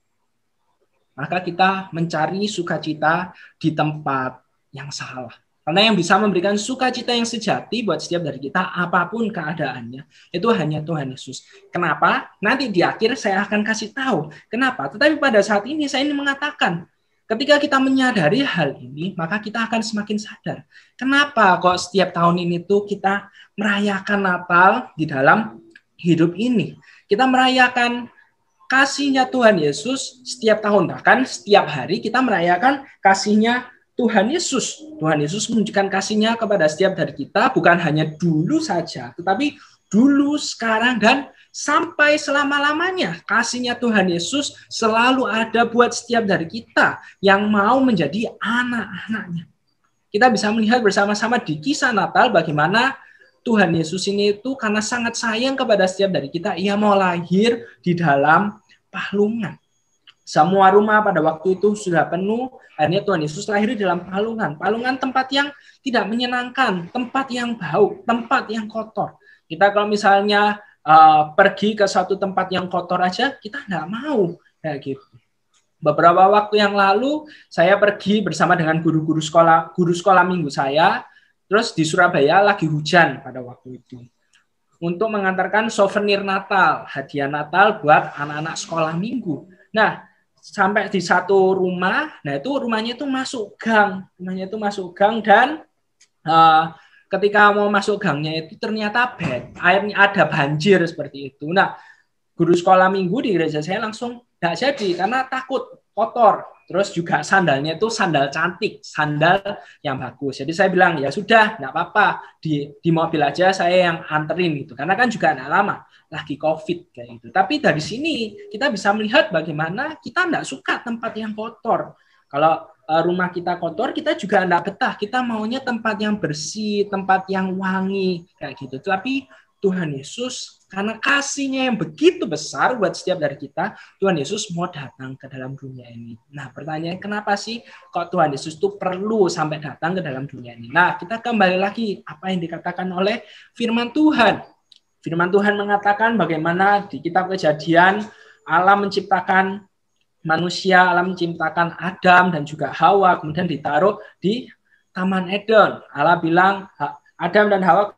maka kita mencari sukacita di tempat yang salah. Karena yang bisa memberikan sukacita yang sejati buat setiap dari kita, apapun keadaannya, itu hanya Tuhan Yesus. Kenapa? Nanti di akhir saya akan kasih tahu kenapa. Tetapi pada saat ini saya ingin mengatakan, ketika kita menyadari hal ini, maka kita akan semakin sadar. Kenapa kok setiap tahun ini tuh kita merayakan Natal di dalam hidup ini? Kita merayakan kasihnya Tuhan Yesus setiap tahun, bahkan setiap hari kita merayakan kasihnya Tuhan Yesus. Tuhan Yesus menunjukkan kasihnya kepada setiap dari kita, bukan hanya dulu saja, tetapi dulu, sekarang, dan sampai selama-lamanya. Kasihnya Tuhan Yesus selalu ada buat setiap dari kita yang mau menjadi anak-anaknya. kita bisa melihat bersama-sama di kisah Natal bagaimana Tuhan Yesus ini itu karena sangat sayang kepada setiap dari kita, ia mau lahir di dalam palungan. Semua rumah pada waktu itu sudah penuh, akhirnya Tuhan Yesus lahir di dalam palungan. Palungan tempat yang tidak menyenangkan, tempat yang bau, tempat yang kotor. Kita kalau misalnya pergi ke satu tempat yang kotor aja, kita nggak mau. Kayak gitu. Beberapa waktu yang lalu, saya pergi bersama dengan guru sekolah minggu saya, terus di Surabaya lagi hujan pada waktu itu. Untuk mengantarkan souvenir Natal, hadiah Natal buat anak-anak sekolah minggu. Nah, sampai di satu rumah, nah itu rumahnya itu masuk gang, dan ketika mau masuk gangnya itu ternyata airnya ada banjir seperti itu. Nah, guru sekolah minggu di gereja saya langsung nggak jadi karena takut kotor. Terus juga sandalnya itu sandal cantik, sandal yang bagus. Jadi saya bilang ya sudah, nggak apa-apa, di mobil aja saya yang anterin gitu. Karena kan juga nggak lama, lagi COVID kayak gitu. Tapi dari sini kita bisa melihat bagaimana kita nggak suka tempat yang kotor. Kalau rumah kita kotor, kita juga nggak betah. Kita maunya tempat yang bersih, tempat yang wangi kayak gitu. Tapi Tuhan Yesus karena kasih-Nya yang begitu besar buat setiap dari kita, Tuhan Yesus mau datang ke dalam dunia ini. Nah, pertanyaannya kenapa sih kok Tuhan Yesus itu perlu sampai datang ke dalam dunia ini? Nah, kita kembali lagi apa yang dikatakan oleh firman Tuhan. Firman Tuhan mengatakan bagaimana di kitab Kejadian Allah menciptakan manusia, Allah menciptakan Adam dan juga Hawa, kemudian ditaruh di Taman Eden. Allah bilang Adam dan Hawa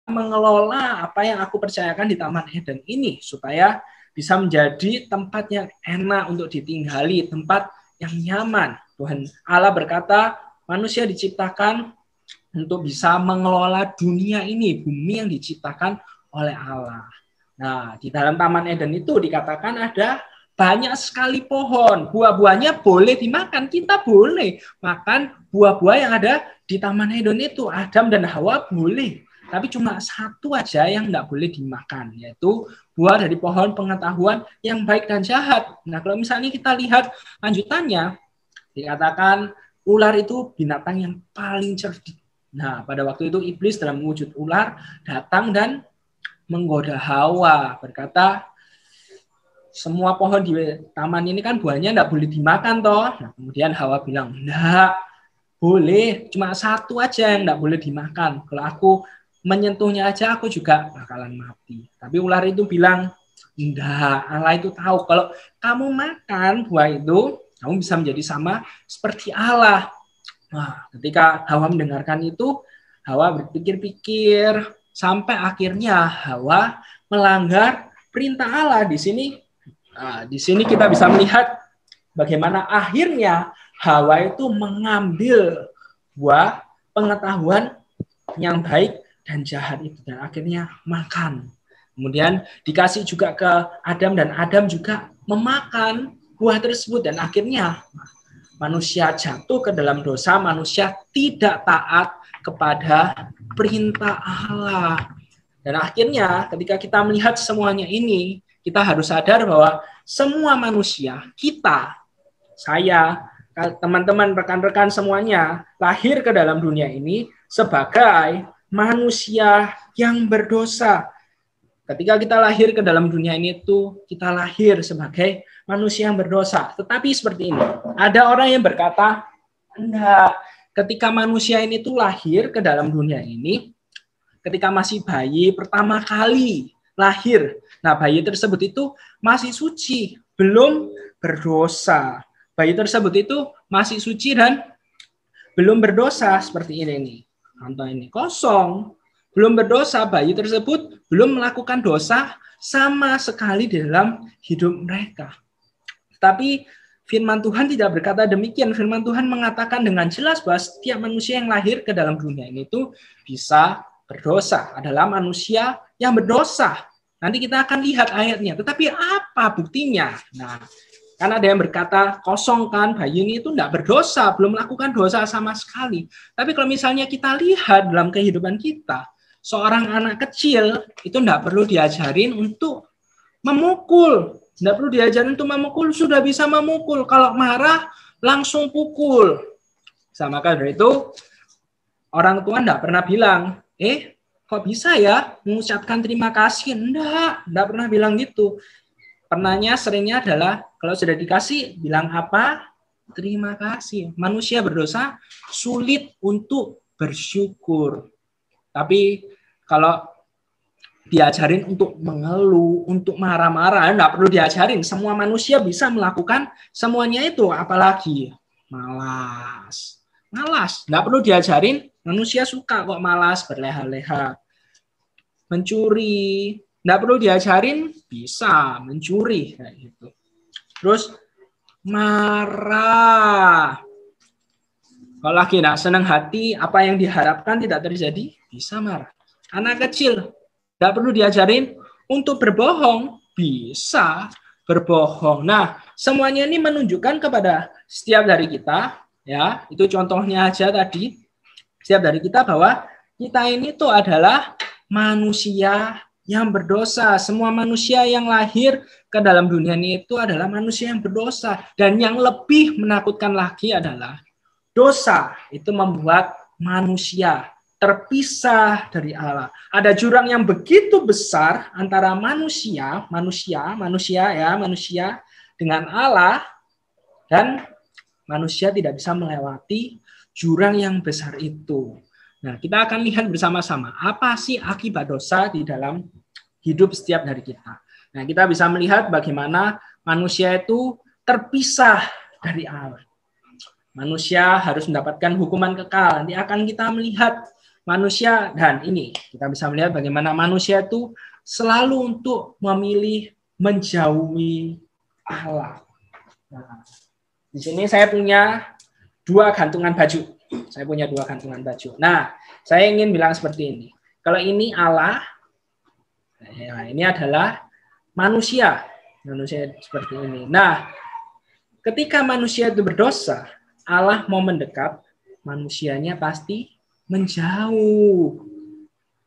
mengelola apa yang aku percayakan di Taman Eden ini supaya bisa menjadi tempat yang enak untuk ditinggali, tempat yang nyaman. Tuhan Allah berkata, manusia diciptakan untuk bisa mengelola dunia ini, bumi yang diciptakan oleh Allah. Nah, di dalam Taman Eden itu dikatakan ada banyak sekali pohon, buah-buahnya boleh dimakan, kita boleh makan buah-buah yang ada di Taman Eden itu, Adam dan Hawa boleh. Tapi cuma satu aja yang tidak boleh dimakan, yaitu buah dari pohon pengetahuan yang baik dan jahat. Nah, kalau misalnya kita lihat lanjutannya, dikatakan ular itu binatang yang paling cerdik. Nah, pada waktu itu iblis dalam wujud ular datang dan menggoda Hawa, berkata, semua pohon di taman ini kan buahnya tidak boleh dimakan toh. Nah, kemudian Hawa bilang, enggak, boleh, cuma satu aja yang tidak boleh dimakan. Kalau aku menyentuhnya aja aku juga bakalan mati. Tapi ular itu bilang, enggak, Allah itu tahu kalau kamu makan buah itu, kamu bisa menjadi sama seperti Allah. Nah, ketika Hawa mendengarkan itu, Hawa berpikir-pikir sampai akhirnya Hawa melanggar perintah Allah. Di sini kita bisa melihat bagaimana akhirnya Hawa itu mengambil buah pengetahuan yang baik dan jahat itu dan akhirnya makan. Kemudian dikasih juga ke Adam dan Adam juga memakan buah tersebut dan akhirnya manusia jatuh ke dalam dosa, manusia tidak taat kepada perintah Allah. Dan akhirnya ketika kita melihat semuanya ini, kita harus sadar bahwa semua manusia, kita, saya, teman-teman, rekan-rekan semuanya lahir ke dalam dunia ini sebagai manusia yang berdosa. Ketika kita lahir ke dalam dunia ini itu kita lahir sebagai manusia yang berdosa. Tetapi seperti ini, ada orang yang berkata, enggak, ketika manusia ini tuh lahir ke dalam dunia ini, ketika masih bayi pertama kali lahir, nah bayi tersebut itu masih suci, belum berdosa. Bayi tersebut itu masih suci dan belum berdosa seperti ini nih. Contoh ini kosong, belum berdosa, bayi tersebut belum melakukan dosa sama sekali di dalam hidup mereka. Tapi firman Tuhan tidak berkata demikian. Firman Tuhan mengatakan dengan jelas bahwa setiap manusia yang lahir ke dalam dunia ini itu bisa berdosa, adalah manusia yang berdosa. Nanti kita akan lihat ayatnya. Tetapi apa buktinya? Nah, karena ada yang berkata kosong kan, bayi ini itu tidak berdosa, belum melakukan dosa sama sekali. Tapi kalau misalnya kita lihat dalam kehidupan kita, seorang anak kecil itu tidak perlu diajarin untuk memukul. Tidak perlu diajarin untuk memukul, sudah bisa memukul. Kalau marah, langsung pukul. Maka dari itu orang tua enggak pernah bilang, kok bisa ya mengucapkan terima kasih? Enggak pernah bilang gitu. Pernahnya seringnya adalah kalau sudah dikasih bilang apa? Terima kasih. Manusia berdosa sulit untuk bersyukur. Tapi kalau diajarin untuk mengeluh, untuk marah-marah, enggak perlu diajarin. Semua manusia bisa melakukan semuanya itu, apalagi malas. Enggak perlu diajarin. Manusia suka kok malas, berleha-leha. Mencuri, enggak perlu diajarin, bisa mencuri kayak gitu. Terus marah. Kalau lagi enggak senang hati, apa yang diharapkan tidak terjadi, bisa marah. Anak kecil enggak perlu diajarin untuk berbohong, bisa berbohong. Nah, semuanya ini menunjukkan kepada setiap dari kita, ya, itu contohnya aja tadi, setiap dari kita bahwa kita ini tuh adalah manusia yang berdosa. Semua manusia yang lahir ke dalam dunia ini itu adalah manusia yang berdosa. Dan yang lebih menakutkan lagi adalah dosa itu membuat manusia terpisah dari Allah. Ada jurang yang begitu besar antara manusia dengan Allah, dan manusia tidak bisa melewati jurang yang besar itu. Nah, kita akan lihat bersama-sama apa sih akibat dosa di dalam hidup setiap dari kita. Nah, kita bisa melihat bagaimana manusia itu terpisah dari Allah. Manusia harus mendapatkan hukuman kekal. Nanti akan kita melihat manusia, dan ini kita bisa melihat bagaimana manusia itu selalu untuk memilih menjauhi Allah. Nah, di sini saya punya dua gantungan baju. Nah, saya ingin bilang seperti ini. Kalau ini Allah, ya, ini adalah manusia seperti ini. Nah, ketika manusia itu berdosa, Allah mau mendekat, manusianya pasti menjauh.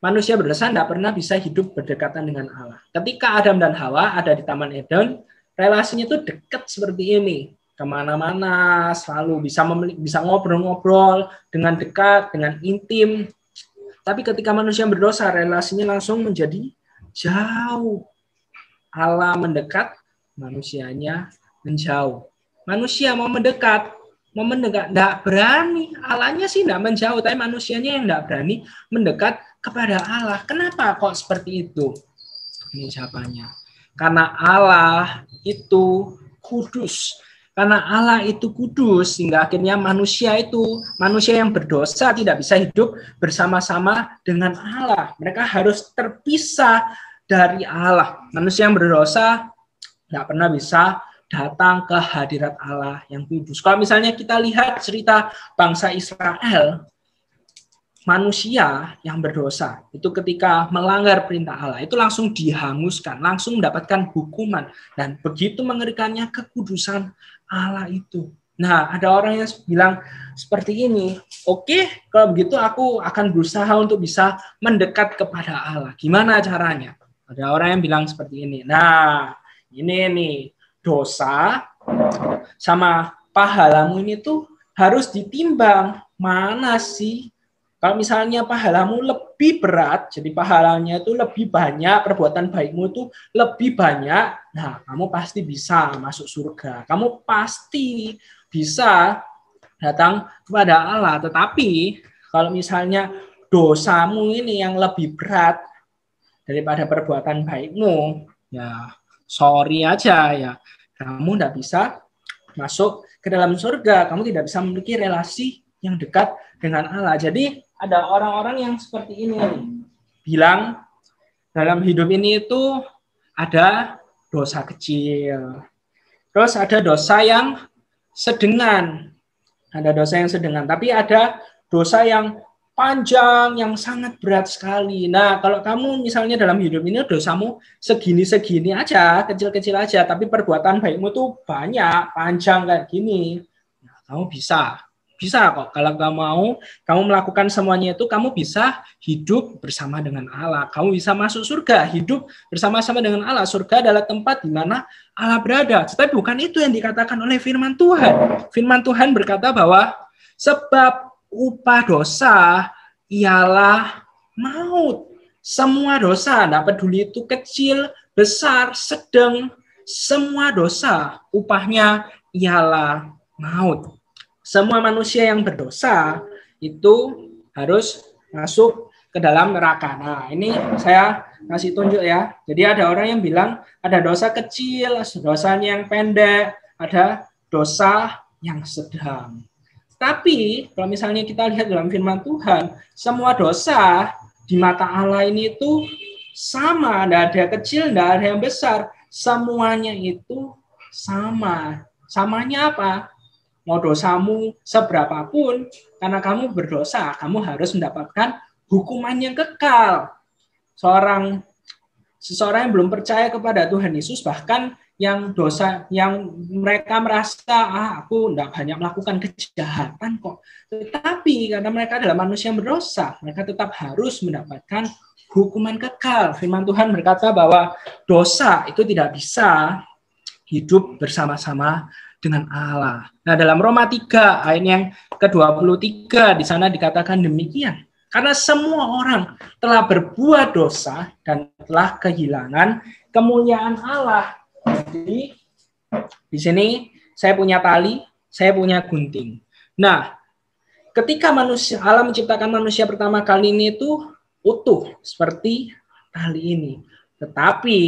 Manusia berdosa tidak pernah bisa hidup berdekatan dengan Allah. Ketika Adam dan Hawa ada di Taman Eden, relasinya itu dekat seperti ini. Kemana-mana, selalu bisa ngobrol-ngobrol dengan dekat, dengan intim. Tapi ketika manusia berdosa, relasinya langsung menjadi jauh. Allah mendekat, manusianya menjauh. Manusia mau mendekat, tidak berani. Allahnya sih tidak menjauh, tapi manusianya yang tidak berani mendekat kepada Allah. Kenapa kok seperti itu? Ini jawabannya. Karena Allah itu kudus. Karena Allah itu kudus, sehingga akhirnya manusia yang berdosa tidak bisa hidup bersama-sama dengan Allah. Mereka harus terpisah dari Allah. Manusia yang berdosa tidak pernah bisa datang ke hadirat Allah yang kudus. Kalau misalnya kita lihat cerita bangsa Israel, manusia yang berdosa itu ketika melanggar perintah Allah itu langsung dihanguskan, langsung mendapatkan hukuman, dan begitu mengerikannya kekudusan Allah itu. Nah, ada orang yang bilang seperti ini, oke, kalau begitu aku akan berusaha untuk bisa mendekat kepada Allah. Gimana caranya? Ada orang yang bilang seperti ini. Nah, ini nih, dosa sama pahalamu ini tuh harus ditimbang. Mana sih? Kalau misalnya pahalamu lebih berat, jadi pahalanya itu lebih banyak, perbuatan baikmu itu lebih banyak, nah kamu pasti bisa masuk surga. Kamu pasti bisa datang kepada Allah. Tetapi kalau misalnya dosamu ini yang lebih berat daripada perbuatan baikmu, ya sorry aja ya, kamu tidak bisa masuk ke dalam surga. Kamu tidak bisa memiliki relasi yang dekat dengan Allah. Jadi ada orang-orang yang seperti ini bilang dalam hidup ini itu ada dosa kecil, terus ada dosa yang sedengan, tapi ada dosa yang panjang, yang sangat berat sekali. Nah, kalau kamu misalnya dalam hidup ini dosamu segini-segini aja, kecil-kecil aja, tapi perbuatan baikmu tuh banyak, panjang kayak gini, nah, kamu bisa kok. Kalau kamu mau, kamu melakukan semuanya itu, kamu bisa hidup bersama dengan Allah. Kamu bisa masuk surga, hidup bersama-sama dengan Allah. Surga adalah tempat di mana Allah berada. Tetapi bukan itu yang dikatakan oleh firman Tuhan. Firman Tuhan berkata bahwa Sebab upah dosa ialah maut. Semua dosa, tidak peduli itu kecil, besar, sedang, semua dosa upahnya ialah maut. Semua manusia yang berdosa itu harus masuk ke dalam neraka. Nah, ini saya kasih tunjuk ya. Jadi ada orang yang bilang ada dosa kecil, dosanya yang pendek, ada dosa yang sedang. Tapi kalau misalnya kita lihat dalam firman Tuhan, semua dosa di mata Allah ini itu sama, tidak ada kecil, tidak ada yang besar, semuanya itu sama. Samanya apa? Mau dosamu seberapapun, karena kamu berdosa, kamu harus mendapatkan hukuman yang kekal. Seseorang yang belum percaya kepada Tuhan Yesus, bahkan yang dosa, yang mereka merasa aku tidak banyak melakukan kejahatan kok, tetapi karena mereka adalah manusia yang berdosa, mereka tetap harus mendapatkan hukuman kekal. Firman Tuhan berkata bahwa dosa itu tidak bisa hidup bersama-sama dengan Allah. Nah, dalam Roma 3 ayat yang ke-23 di sana dikatakan demikian. Karena semua orang telah berbuat dosa dan telah kehilangan kemuliaan Allah. Jadi di sini saya punya tali, saya punya gunting. Nah, ketika Allah menciptakan manusia pertama kali ini itu utuh seperti tali ini. Tetapi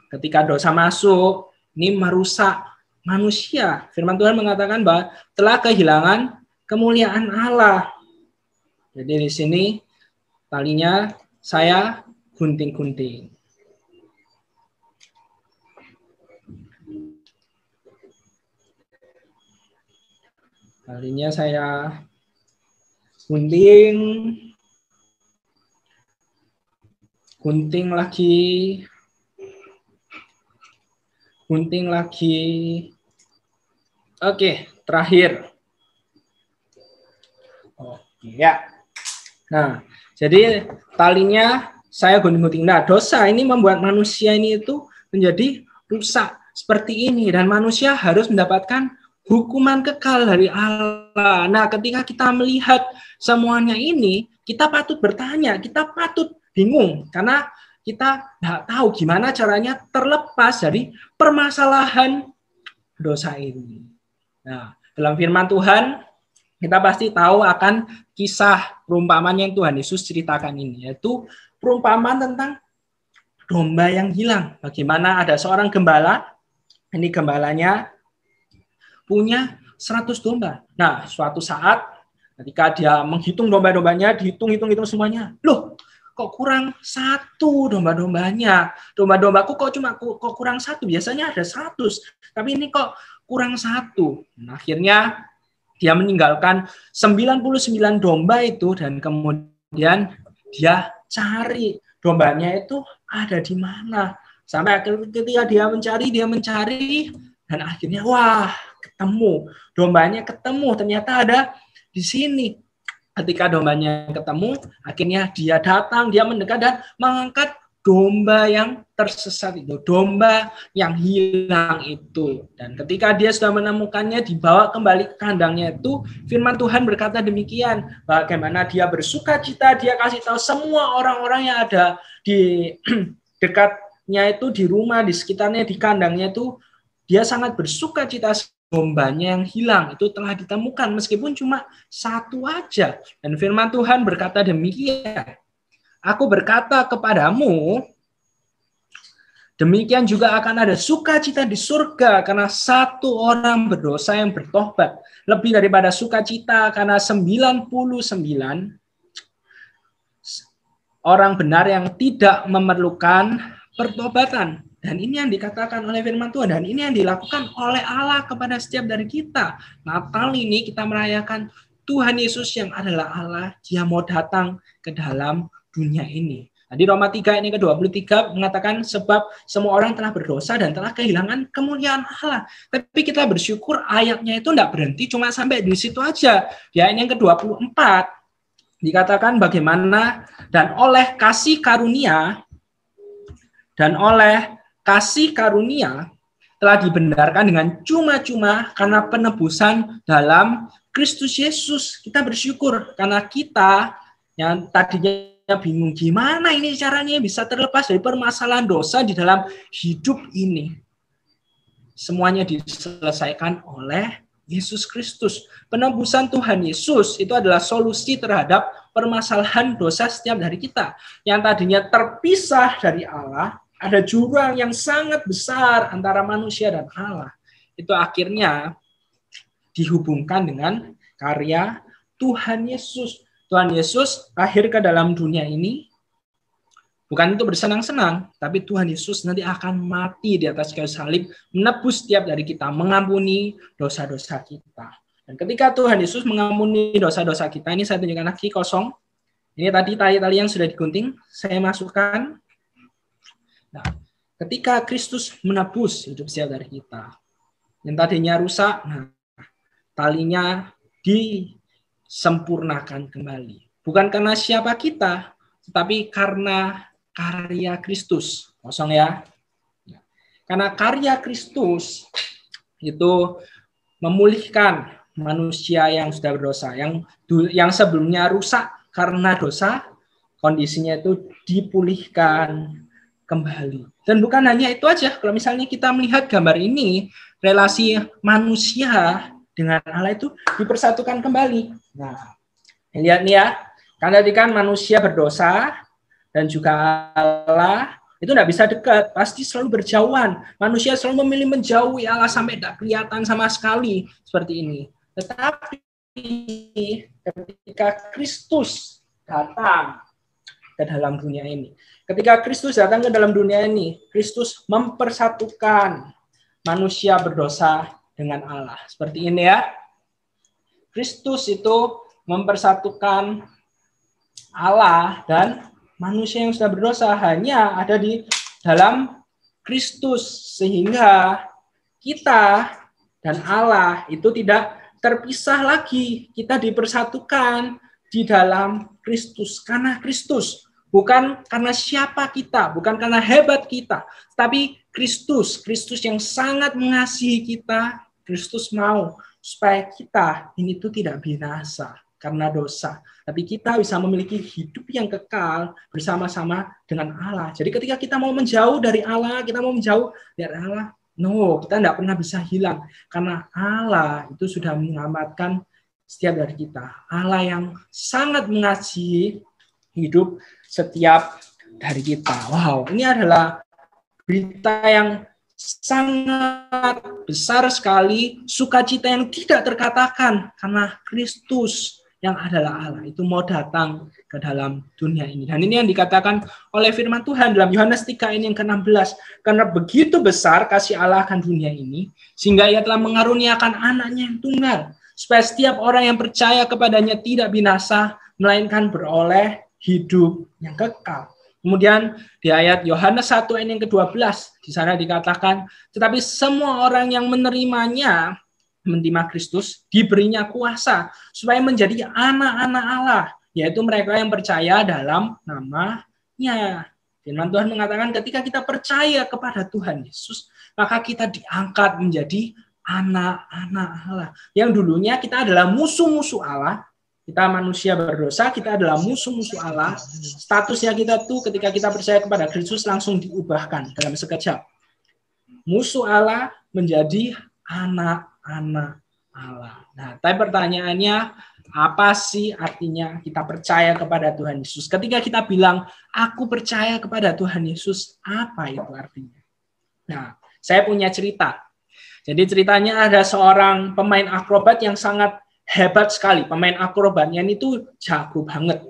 ketika dosa masuk, ini merusak manusia. Firman Tuhan mengatakan bahwa telah kehilangan kemuliaan Allah. Jadi di sini talinya saya gunting-gunting. Talinya saya gunting lagi. Oke, terakhir. Oke, ya. Nah, jadi talinya saya gunting-gunting. Nah, dosa ini membuat manusia ini itu menjadi rusak seperti ini, dan manusia harus mendapatkan hukuman kekal dari Allah. Nah, ketika kita melihat semuanya ini, kita patut bertanya, kita patut bingung, karena kita tidak tahu gimana caranya terlepas dari permasalahan dosa ini. Nah, dalam firman Tuhan, kita pasti tahu akan kisah perumpamaan yang Tuhan Yesus ceritakan ini, yaitu perumpamaan tentang domba yang hilang. Bagaimana ada seorang gembala, ini gembalanya punya 100 domba. Nah, suatu saat ketika dia menghitung domba-dombanya, dihitung semuanya. Loh, kok kurang 1 domba-dombanya? Domba-dombaku kok kurang 1? Biasanya ada 100, tapi ini kok kurang 1. Nah, akhirnya dia meninggalkan 99 domba itu, dan kemudian dia cari dombanya itu ada di mana. Sampai ketika dia mencari, dan akhirnya wah, ketemu. Dombanya ketemu, ternyata ada di sini. Ketika dombanya ketemu, akhirnya dia datang, dia mendekat dan mengangkat domba yang tersesat itu, domba yang hilang itu. Dan ketika dia sudah menemukannya, dibawa kembali ke kandangnya itu, firman Tuhan berkata demikian, bagaimana dia bersuka cita, dia kasih tahu semua orang-orang yang ada di dekatnya itu, di rumah, di sekitarnya, di kandangnya itu, dia sangat bersuka cita. Dombanya yang hilang itu telah ditemukan, meskipun cuma 1 aja. Dan firman Tuhan berkata demikian, aku berkata kepadamu, demikian juga akan ada sukacita di surga karena 1 orang berdosa yang bertobat, lebih daripada sukacita karena 99 orang benar yang tidak memerlukan pertobatan. Dan ini yang dikatakan oleh firman Tuhan, dan ini yang dilakukan oleh Allah kepada setiap dari kita. Natal ini kita merayakan Tuhan Yesus yang adalah Allah, dia mau datang ke dalam dunia ini. Di Roma 3 ini ke-23 mengatakan sebab semua orang telah berdosa dan telah kehilangan kemuliaan Allah. Tapi kita bersyukur ayatnya itu tidak berhenti cuma sampai di situ aja. Di ayat yang ke-24 dikatakan bagaimana dan oleh kasih karunia telah dibenarkan dengan cuma-cuma karena penebusan dalam Kristus Yesus. Kita bersyukur karena kita yang tadinya bingung gimana ini caranya bisa terlepas dari permasalahan dosa di dalam hidup ini. Semuanya diselesaikan oleh Yesus Kristus. Penebusan Tuhan Yesus itu adalah solusi terhadap permasalahan dosa setiap dari kita. Yang tadinya terpisah dari Allah, ada jurang yang sangat besar antara manusia dan Allah. Itu akhirnya dihubungkan dengan karya Tuhan Yesus. Tuhan Yesus lahir ke dalam dunia ini bukan untuk bersenang-senang, tapi Tuhan Yesus nanti akan mati di atas kayu salib, menebus setiap dari kita, mengampuni dosa-dosa kita. Dan ketika Tuhan Yesus mengampuni dosa-dosa kita, ini saya tunjukkan lagi kosong. Ini tadi tali-tali yang sudah digunting, saya masukkan. Nah, ketika Kristus menebus hidup setiap dari kita, yang tadinya rusak, nah, talinya disempurnakan kembali. Bukan karena siapa kita, tetapi karena karya Kristus. Kosong ya. Karena karya Kristus itu memulihkan manusia yang sudah berdosa, yang sebelumnya rusak karena dosa, kondisinya itu dipulihkan kembali. Dan bukan hanya itu aja. Kalau misalnya kita melihat gambar ini, relasi manusia dengan Allah itu dipersatukan kembali. Nah, lihat nih ya. Karena tadi kan manusia berdosa dan juga Allah itu tidak bisa dekat, pasti selalu berjauhan. Manusia selalu memilih menjauhi Allah sampai tidak kelihatan sama sekali seperti ini. Tetapi ketika Kristus datang ke dalam dunia ini, Kristus mempersatukan manusia berdosa dengan Allah. Seperti ini ya. Kristus itu mempersatukan Allah dan manusia yang sudah berdosa hanya ada di dalam Kristus, sehingga kita dan Allah itu tidak terpisah lagi. Kita dipersatukan di dalam Kristus karena Kristus, bukan karena siapa kita, bukan karena hebat kita, tapi Kristus yang sangat mengasihi kita. Kristus mau supaya kita ini tuh tidak binasa karena dosa, tapi kita bisa memiliki hidup yang kekal bersama-sama dengan Allah. Jadi ketika kita mau menjauh dari Allah, kita tidak pernah bisa hilang, karena Allah itu sudah menyelamatkan setiap dari kita. Allah yang sangat mengasihi hidup setiap dari kita. Wow, ini adalah berita yang sangat besar sekali, sukacita yang tidak terkatakan, karena Kristus yang adalah Allah itu mau datang ke dalam dunia ini. Dan ini yang dikatakan oleh firman Tuhan dalam Yohanes 3 ini yang ke-16. Karena begitu besar kasih Allah akan dunia ini, sehingga ia telah mengaruniakan anaknya yang tunggal, supaya setiap orang yang percaya kepadanya tidak binasa, melainkan beroleh hidup yang kekal. Kemudian di ayat Yohanes 1 ayat yang ke-12, di sana dikatakan, tetapi semua orang yang menerima Kristus diberinya kuasa supaya menjadi anak-anak Allah, yaitu mereka yang percaya dalam nama-Nya. Firman Tuhan mengatakan ketika kita percaya kepada Tuhan Yesus, maka kita diangkat menjadi anak-anak Allah. Yang dulunya kita adalah musuh-musuh Allah. Kita manusia berdosa, kita adalah musuh-musuh Allah. Statusnya kita tuh ketika kita percaya kepada Kristus langsung diubahkan dalam sekejap. Musuh Allah menjadi anak-anak Allah. Nah, tapi pertanyaannya, apa sih artinya kita percaya kepada Tuhan Yesus? Ketika kita bilang, aku percaya kepada Tuhan Yesus, apa itu artinya? Nah, saya punya cerita. Jadi ceritanya ada seorang pemain akrobat yang sangat hebat sekali. Pemain akrobatnya itu jago banget.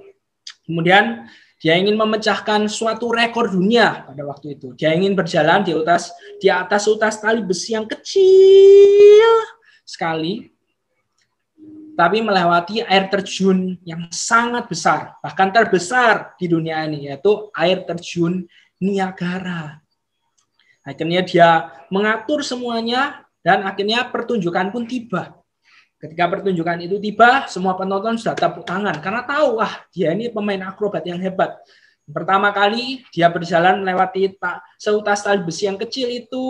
Kemudian dia ingin memecahkan suatu rekor dunia pada waktu itu. Dia ingin berjalan di atas tali besi yang kecil sekali, tapi melewati air terjun yang sangat besar, bahkan terbesar di dunia ini, yaitu air terjun Niagara. Akhirnya dia mengatur semuanya, dan akhirnya pertunjukan pun tiba. Ketika pertunjukan itu tiba, semua penonton sudah tepuk tangan karena tahu, dia ini pemain akrobat yang hebat. Pertama kali dia berjalan melewati seutas tali besi yang kecil itu,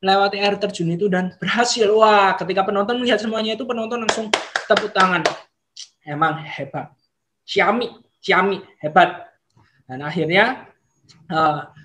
melewati air terjun itu dan berhasil. Wah, ketika penonton melihat semuanya itu, penonton langsung tepuk tangan. Emang hebat. Ciami, hebat. Dan akhirnya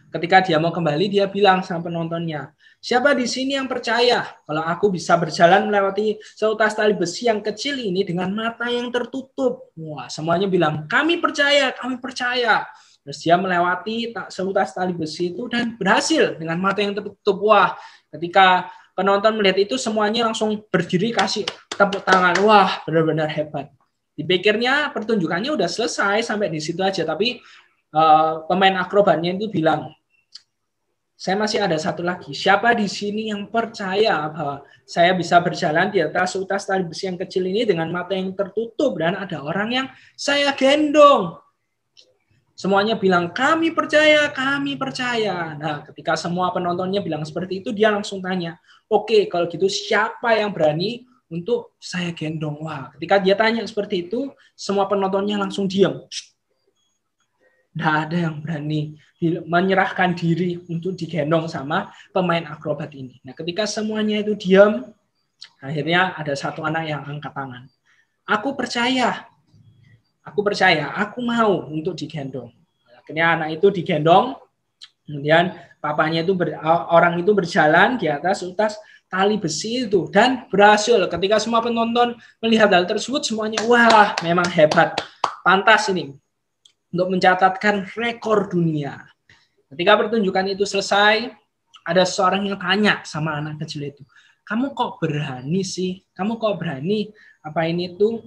ketika dia mau kembali, dia bilang sama penontonnya, siapa di sini yang percaya kalau aku bisa berjalan melewati seutas tali besi yang kecil ini dengan mata yang tertutup? Wah, semuanya bilang, kami percaya, kami percaya. Terus dia melewati seutas tali besi itu dan berhasil dengan mata yang tertutup. Wah, ketika penonton melihat itu, semuanya langsung berdiri kasih tepuk tangan. Wah, benar-benar hebat. Dipikirnya pertunjukannya udah selesai sampai di situ aja, tapi pemain akrobatnya itu bilang, saya masih ada satu lagi. Siapa di sini yang percaya bahwa saya bisa berjalan di atas seutas tali besi yang kecil ini dengan mata yang tertutup dan ada orang yang saya gendong? Semuanya bilang, kami percaya, kami percaya. Nah, ketika semua penontonnya bilang seperti itu, dia langsung tanya, oke, kalau gitu siapa yang berani untuk saya gendong? Wah, ketika dia tanya seperti itu, semua penontonnya langsung diam. Nggak ada yang berani menyerahkan diri untuk digendong sama pemain akrobat ini. Nah, ketika semuanya itu diam, akhirnya ada satu anak yang angkat tangan. Aku percaya, aku mau untuk digendong. Akhirnya anak itu digendong, kemudian papanya itu orang itu berjalan di atas tali besi itu dan berhasil. Ketika semua penonton melihat hal tersebut, semuanya wah, memang hebat, pantas ini untuk mencatatkan rekor dunia. Ketika pertunjukan itu selesai, ada seorang yang tanya sama anak kecil itu, kamu kok berani sih? Kamu kok berani apa ini tuh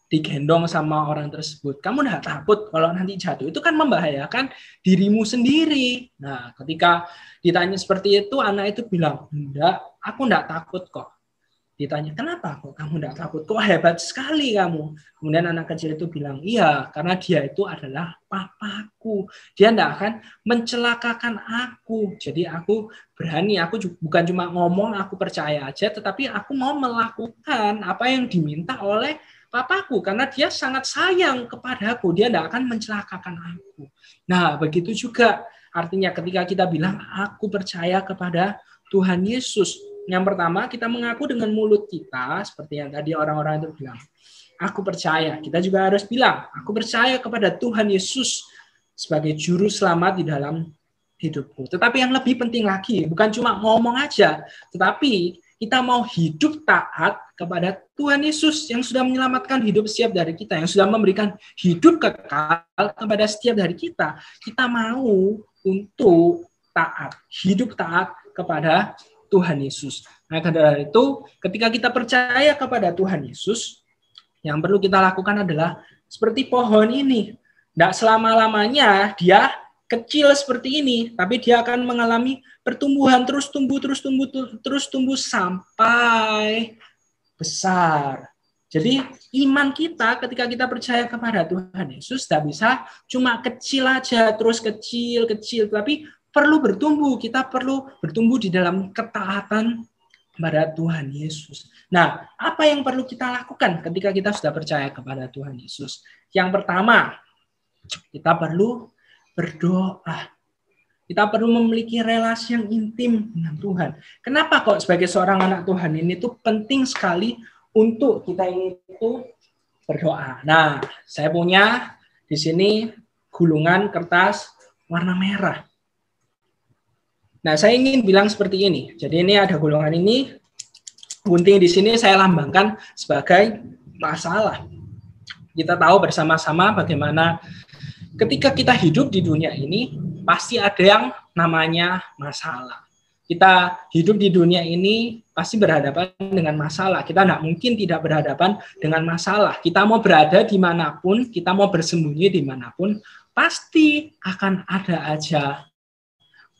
digendong sama orang tersebut? Kamu nggak takut kalau nanti jatuh? Itu kan membahayakan dirimu sendiri. Nah, ketika ditanya seperti itu, anak itu bilang, enggak, aku nggak takut kok. Ditanya, kenapa kok kamu tidak takut? Kok hebat sekali kamu? Kemudian anak kecil itu bilang, iya, karena dia itu adalah papaku. Dia tidak akan mencelakakan aku. Jadi aku berani, aku bukan cuma ngomong, aku percaya aja, tetapi aku mau melakukan apa yang diminta oleh papaku. Karena dia sangat sayang kepadaku. Dia tidak akan mencelakakan aku. Nah, begitu juga artinya ketika kita bilang, aku percaya kepada Tuhan Yesus. Yang pertama, kita mengaku dengan mulut kita, seperti yang tadi orang-orang itu bilang. Aku percaya. Kita juga harus bilang, aku percaya kepada Tuhan Yesus sebagai juru selamat di dalam hidupku. Tetapi yang lebih penting lagi, bukan cuma ngomong aja, tetapi kita mau hidup taat kepada Tuhan Yesus yang sudah menyelamatkan hidup setiap dari kita, yang sudah memberikan hidup kekal kepada setiap dari kita. Kita mau untuk taat, hidup taat kepada Tuhan Yesus. Nah, dari itu, ketika kita percaya kepada Tuhan Yesus, yang perlu kita lakukan adalah seperti pohon ini. Tidak selama-lamanya dia kecil seperti ini, tapi dia akan mengalami pertumbuhan, terus tumbuh sampai besar. Jadi iman kita ketika kita percaya kepada Tuhan Yesus tidak bisa cuma kecil aja, terus kecil, tapi perlu bertumbuh, kita perlu bertumbuh di dalam ketaatan kepada Tuhan Yesus. Nah, apa yang perlu kita lakukan ketika kita sudah percaya kepada Tuhan Yesus? Yang pertama, kita perlu berdoa. Kita perlu memiliki relasi yang intim dengan Tuhan. Kenapa kok sebagai seorang anak Tuhan ini tuh penting sekali untuk kita ini tuh berdoa? Nah, saya punya di sini gulungan kertas warna merah. Nah, saya ingin bilang seperti ini. Jadi ini ada golongan ini, gunting di sini saya lambangkan sebagai masalah. Kita tahu bersama-sama bagaimana ketika kita hidup di dunia ini, pasti ada yang namanya masalah. Kita hidup di dunia ini pasti berhadapan dengan masalah. Kita tidak mungkin tidak berhadapan dengan masalah. Kita mau berada dimanapun, kita mau bersembunyi dimanapun, pasti akan ada aja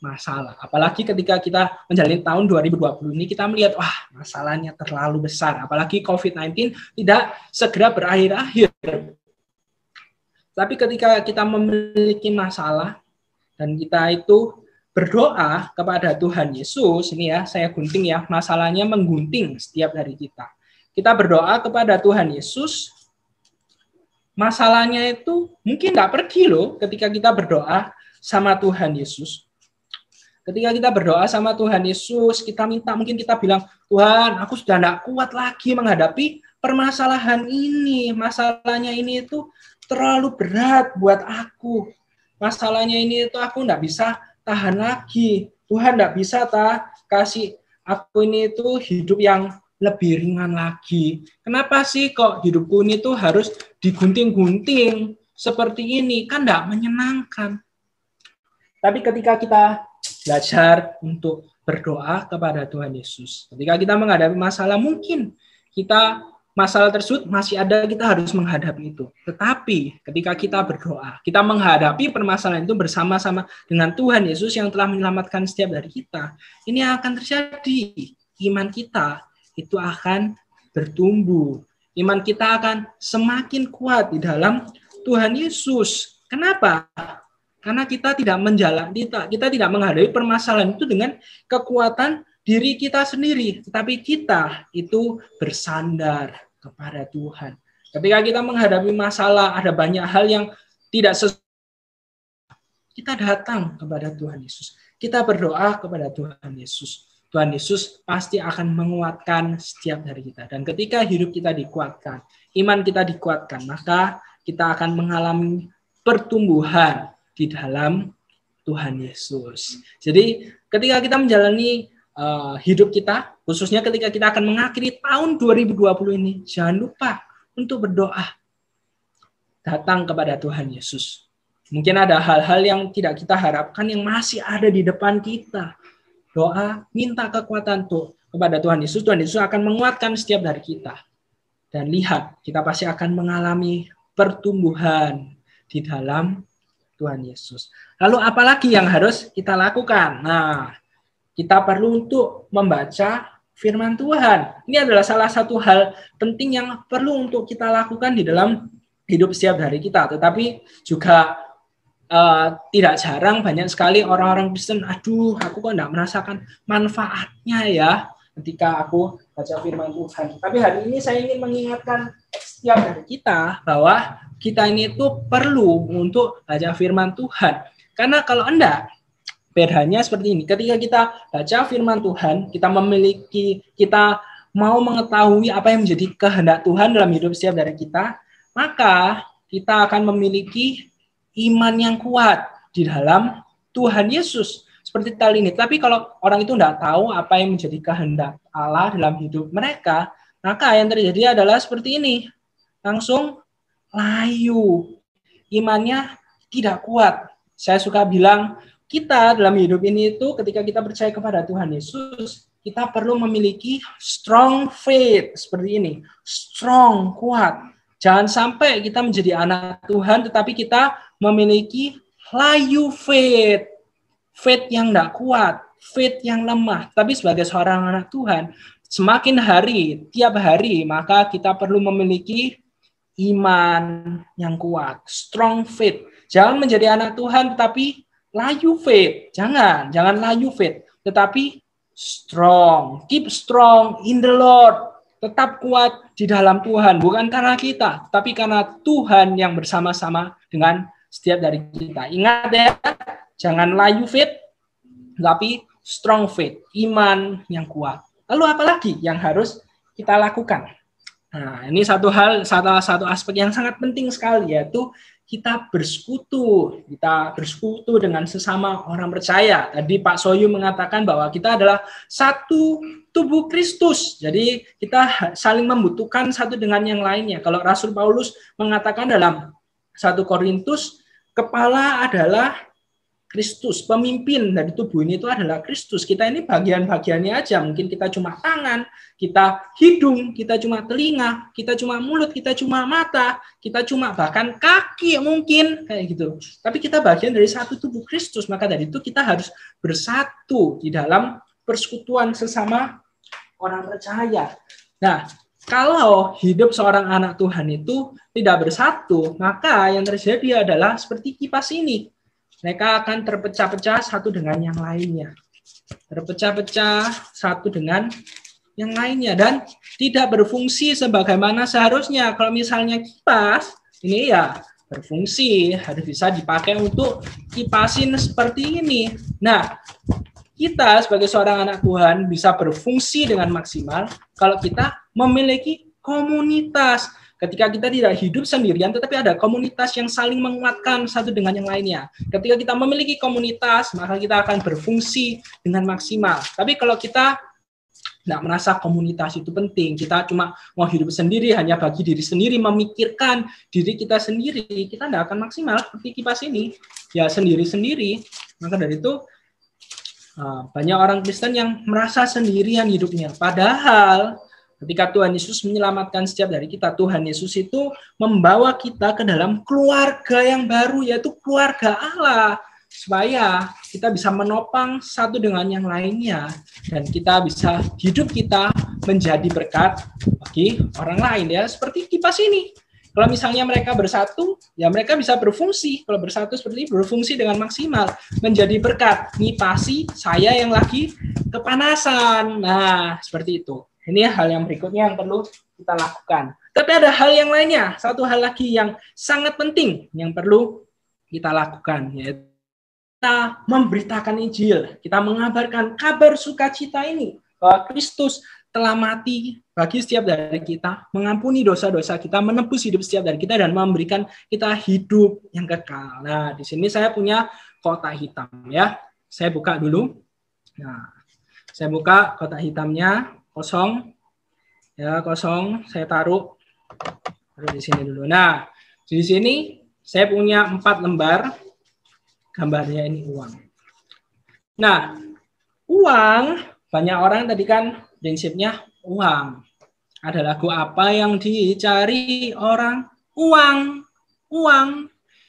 masalah. Apalagi ketika kita menjalani tahun 2020 ini, kita melihat, wah, masalahnya terlalu besar. Apalagi COVID-19 tidak segera berakhir-akhir. Tapi ketika kita memiliki masalah, dan kita itu berdoa kepada Tuhan Yesus, ini ya, saya gunting ya, masalahnya menggunting setiap dari kita. Kita berdoa kepada Tuhan Yesus, masalahnya itu mungkin tidak pergi loh ketika kita berdoa sama Tuhan Yesus. Ketika kita berdoa sama Tuhan Yesus, kita minta, mungkin kita bilang, Tuhan, aku sudah tidak kuat lagi menghadapi permasalahan ini. Masalahnya ini itu terlalu berat buat aku. Masalahnya ini itu aku tidak bisa tahan lagi. Tuhan tidak bisa kasih aku ini itu hidup yang lebih ringan lagi. Kenapa sih kok hidupku ini tuh harus digunting-gunting seperti ini? Kan tidak menyenangkan. Tapi ketika kita belajar untuk berdoa kepada Tuhan Yesus, ketika kita menghadapi masalah, mungkin masalah tersebut masih ada, kita harus menghadapi itu. Tetapi ketika kita berdoa, kita menghadapi permasalahan itu bersama-sama dengan Tuhan Yesus yang telah menyelamatkan setiap dari kita, ini akan terjadi. Iman kita itu akan bertumbuh. Iman kita akan semakin kuat di dalam Tuhan Yesus. Kenapa? Karena kita tidak tidak menghadapi permasalahan itu dengan kekuatan diri kita sendiri, tetapi kita itu bersandar kepada Tuhan. Ketika kita menghadapi masalah, ada banyak hal yang tidak sesuai, kita datang kepada Tuhan Yesus. Kita berdoa kepada Tuhan Yesus. Tuhan Yesus pasti akan menguatkan setiap dari kita. Dan ketika hidup kita dikuatkan, iman kita dikuatkan, maka kita akan mengalami pertumbuhan di dalam Tuhan Yesus. Jadi ketika kita menjalani hidup kita, khususnya ketika kita akan mengakhiri tahun 2020 ini, jangan lupa untuk berdoa. Datang kepada Tuhan Yesus. Mungkin ada hal-hal yang tidak kita harapkan yang masih ada di depan kita. Doa, minta kekuatan kepada Tuhan Yesus. Tuhan Yesus akan menguatkan setiap dari kita. Dan lihat, kita pasti akan mengalami pertumbuhan di dalam Tuhan Yesus. Lalu apalagi yang harus kita lakukan? Nah, kita perlu untuk membaca firman Tuhan. Ini adalah salah satu hal penting yang perlu untuk kita lakukan di dalam hidup setiap hari kita. Tetapi juga tidak jarang, banyak sekali orang-orang Kristen, aduh, aku kok tidak merasakan manfaatnya ya ketika aku baca firman Tuhan. Tapi hari ini saya ingin mengingatkan setiap dari kita bahwa kita ini itu perlu untuk baca firman Tuhan. Karena kalau enggak, bedanya seperti ini. Ketika kita baca firman Tuhan, kita mau mengetahui apa yang menjadi kehendak Tuhan dalam hidup setiap dari kita, maka kita akan memiliki iman yang kuat di dalam Tuhan Yesus. Seperti kali ini. Tapi kalau orang itu enggak tahu apa yang menjadi kehendak Allah dalam hidup mereka, maka yang terjadi adalah seperti ini. Langsung layu, imannya tidak kuat. Saya suka bilang, kita dalam hidup ini itu ketika kita percaya kepada Tuhan Yesus, kita perlu memiliki strong faith seperti ini, strong, kuat. Jangan sampai kita menjadi anak Tuhan, tetapi kita memiliki layu faith, faith yang tidak kuat, faith yang lemah. Tapi sebagai seorang anak Tuhan, semakin hari, tiap hari, maka kita perlu memiliki iman yang kuat, strong faith. Jangan menjadi anak Tuhan tetapi layu faith. Jangan layu faith, tetapi strong. Keep strong in the Lord. Tetap kuat di dalam Tuhan, bukan karena kita, tapi karena Tuhan yang bersama-sama dengan setiap dari kita. Ingat ya, jangan layu faith, tapi strong faith, iman yang kuat. Lalu apa lagi yang harus kita lakukan? Nah, ini salah satu aspek yang sangat penting sekali, yaitu kita bersekutu dengan sesama orang percaya. Tadi Pak Soyu mengatakan bahwa kita adalah satu tubuh Kristus. Jadi kita saling membutuhkan satu dengan yang lainnya. Kalau Rasul Paulus mengatakan dalam 1 Korintus, kepala adalah Kristus, pemimpin dari tubuh ini itu adalah Kristus. Kita ini bagian-bagiannya aja. Mungkin kita cuma tangan, kita hidung, kita cuma telinga, kita cuma mulut, kita cuma mata, kita cuma bahkan kaki mungkin kayak gitu. Tapi kita bagian dari satu tubuh Kristus. Maka dari itu kita harus bersatu di dalam persekutuan sesama orang percaya. Nah, kalau hidup seorang anak Tuhan itu tidak bersatu, maka yang terjadi adalah seperti kipas ini. Mereka akan terpecah-pecah satu dengan yang lainnya. Terpecah-pecah satu dengan yang lainnya. Dan tidak berfungsi sebagaimana seharusnya. Kalau misalnya kipas, ini ya berfungsi. Harus bisa dipakai untuk kipasin seperti ini. Nah, kita sebagai seorang anak Tuhan bisa berfungsi dengan maksimal kalau kita memiliki komunitas. Ketika kita tidak hidup sendirian, tetapi ada komunitas yang saling menguatkan satu dengan yang lainnya. Ketika kita memiliki komunitas, maka kita akan berfungsi dengan maksimal. Tapi kalau kita tidak merasa komunitas itu penting, kita cuma mau hidup sendiri, hanya bagi diri sendiri, memikirkan diri kita sendiri, kita tidak akan maksimal seperti kipas ini. Ya sendiri-sendiri. Maka dari itu, banyak orang Kristen yang merasa sendirian hidupnya. Padahal ketika Tuhan Yesus menyelamatkan setiap dari kita, Tuhan Yesus itu membawa kita ke dalam keluarga yang baru, yaitu keluarga Allah. Supaya kita bisa menopang satu dengan yang lainnya. Dan kita bisa hidup kita menjadi berkat bagi orang lain. Ya, seperti kipas ini. Kalau misalnya mereka bersatu, ya mereka bisa berfungsi. Kalau bersatu seperti ini, berfungsi dengan maksimal. Menjadi berkat. Ngipasi saya yang lagi kepanasan. Nah, seperti itu. Ini hal yang berikutnya yang perlu kita lakukan. Tapi ada hal yang lainnya. Satu hal lagi yang sangat penting yang perlu kita lakukan. Yaitu kita memberitakan Injil. Kita mengabarkan kabar sukacita ini. Bahwa Kristus telah mati bagi setiap dari kita, mengampuni dosa-dosa kita, menebus hidup setiap dari kita, dan memberikan kita hidup yang kekal. Nah, di sini saya punya kotak hitam ya. Saya buka dulu. Nah, saya buka kotak hitamnya, kosong. Ya, kosong. Saya taruh di sini dulu. Nah, di sini saya punya 4 lembar. Gambarnya ini uang. Nah, uang, banyak orang tadi kan prinsipnya uang. Ada lagu apa yang dicari orang? Uang, uang.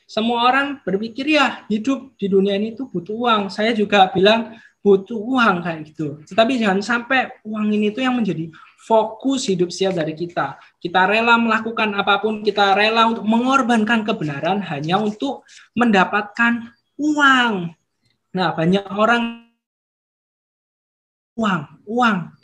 Semua orang berpikir ya hidup di dunia ini tuh butuh uang. Saya juga bilang butuh uang kayak gitu. Tetapi jangan sampai uang ini tuh yang menjadi fokus hidup setiap dari kita. Kita rela melakukan apapun, kita rela untuk mengorbankan kebenaran hanya untuk mendapatkan uang. Nah, banyak orang uang.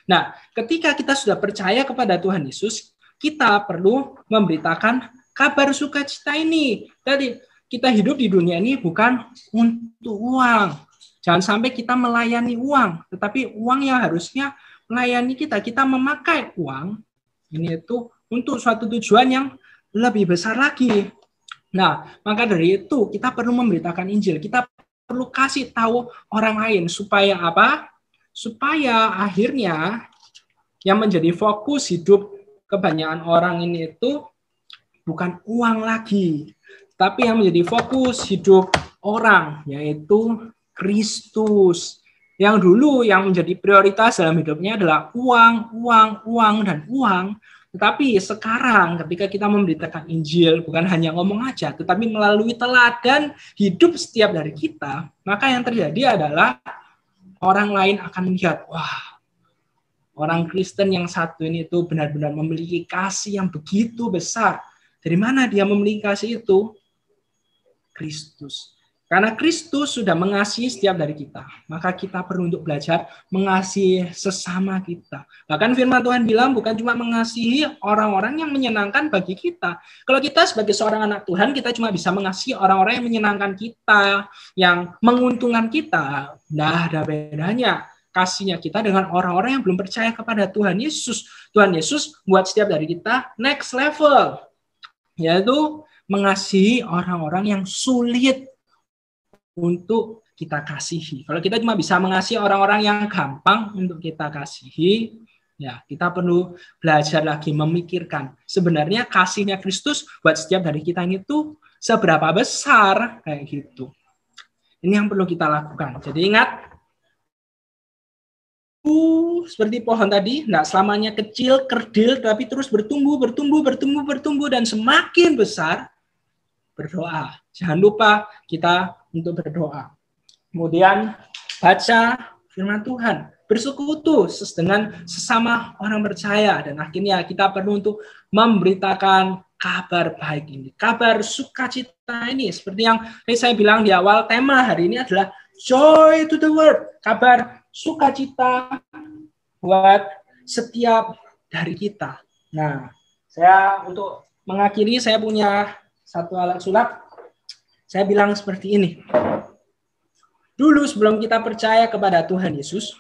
Nah, ketika kita sudah percaya kepada Tuhan Yesus, kita perlu memberitakan kabar sukacita ini. Jadi, kita hidup di dunia ini bukan untuk uang. Jangan sampai kita melayani uang, tetapi uang yang harusnya melayani kita. Kita memakai uang ini itu untuk suatu tujuan yang lebih besar lagi. Nah, maka dari itu kita perlu memberitakan Injil. Kita perlu kasih tahu orang lain supaya apa? Supaya akhirnya yang menjadi fokus hidup kebanyakan orang ini itu bukan uang lagi, tapi yang menjadi fokus hidup orang yaitu Kristus. Yang dulu yang menjadi prioritas dalam hidupnya adalah uang, dan uang. Tetapi sekarang ketika kita memberitakan Injil, bukan hanya ngomong aja, tetapi melalui teladan hidup setiap dari kita, maka yang terjadi adalah orang lain akan melihat, wah, orang Kristen yang satu ini itu benar-benar memiliki kasih yang begitu besar. Dari mana dia memiliki kasih itu? Kristus. Karena Kristus sudah mengasihi setiap dari kita, maka kita perlu untuk belajar mengasihi sesama kita. Bahkan firman Tuhan bilang bukan cuma mengasihi orang-orang yang menyenangkan bagi kita. Kalau kita sebagai seorang anak Tuhan, kita cuma bisa mengasihi orang-orang yang menyenangkan kita, yang menguntungkan kita. Nah, ada bedanya kasihnya kita dengan orang-orang yang belum percaya kepada Tuhan Yesus. Tuhan Yesus buat setiap dari kita next level, yaitu mengasihi orang-orang yang sulit untuk kita kasihi. Kalau kita cuma bisa mengasihi orang-orang yang gampang untuk kita kasihi, ya kita perlu belajar lagi memikirkan sebenarnya kasihnya Kristus buat setiap dari kita ini tuh seberapa besar kayak gitu. Ini yang perlu kita lakukan. Jadi ingat, seperti pohon tadi, tidak selamanya kecil, kerdil, tapi terus bertumbuh, dan semakin besar. Berdoa. Jangan lupa kita untuk berdoa. Kemudian baca firman Tuhan. Bersekutu dengan sesama orang percaya. Dan akhirnya kita perlu untuk memberitakan kabar baik ini. Kabar sukacita ini. Seperti yang saya bilang di awal, tema hari ini adalah Joy to the World. Kabar sukacita buat setiap dari kita. Nah, saya untuk mengakhiri, saya punya satu alat sulap. Saya bilang seperti ini. Dulu sebelum kita percaya kepada Tuhan Yesus,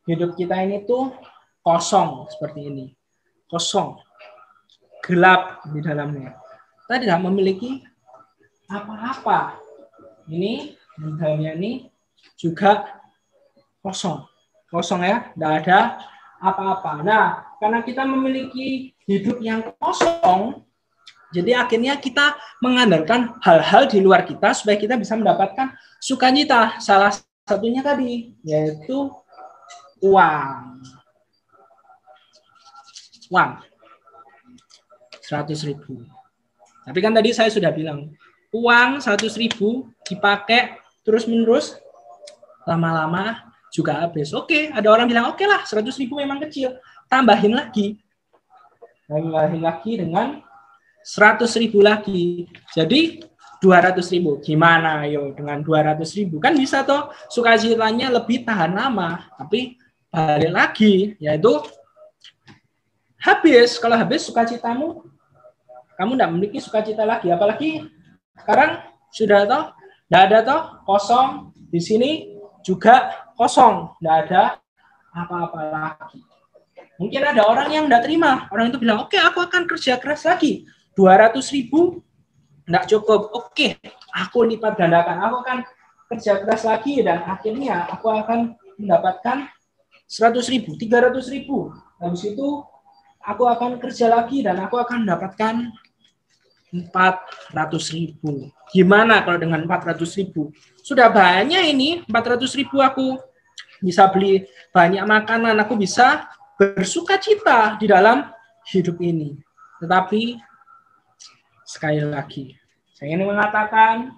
hidup kita ini tuh kosong seperti ini. Kosong. Gelap di dalamnya. Kita tidak memiliki apa-apa. Ini di dalamnya ini juga kosong. Kosong ya, tidak ada apa-apa. Nah, karena kita memiliki hidup yang kosong, jadi akhirnya kita mengandalkan hal-hal di luar kita supaya kita bisa mendapatkan sukacita. Salah satunya tadi, yaitu uang. Uang. 100.000. Tapi kan tadi saya sudah bilang, uang 100.000 dipakai terus-menerus, lama-lama juga habis. Oke, ada orang bilang, oke lah, 100.000 memang kecil. Tambahin lagi. Tambahin lagi dengan 100.000 lagi. Jadi 200.000. Gimana ayo dengan 200.000? Kan bisa toh sukacitanya lebih tahan lama. Tapi balik lagi, yaitu habis. Kalau habis sukacitamu, kamu tidak memiliki sukacita lagi. Apalagi sekarang sudah toh, tidak ada toh, kosong. Di sini juga kosong, tidak ada apa-apa lagi. Mungkin ada orang yang tidak terima. Orang itu bilang, oke, aku akan kerja keras lagi. 200.000 tidak cukup. Oke, aku lipat gandakan. Aku akan kerja keras lagi dan akhirnya aku akan mendapatkan 100.000, 300.000. Habis itu aku akan kerja lagi dan aku akan mendapatkan 400.000. Gimana kalau dengan 400.000? Sudah banyak ini, 400.000 aku bisa beli banyak makanan, aku bisa bersukacita di dalam hidup ini. Tetapi sekali lagi, saya ingin mengatakan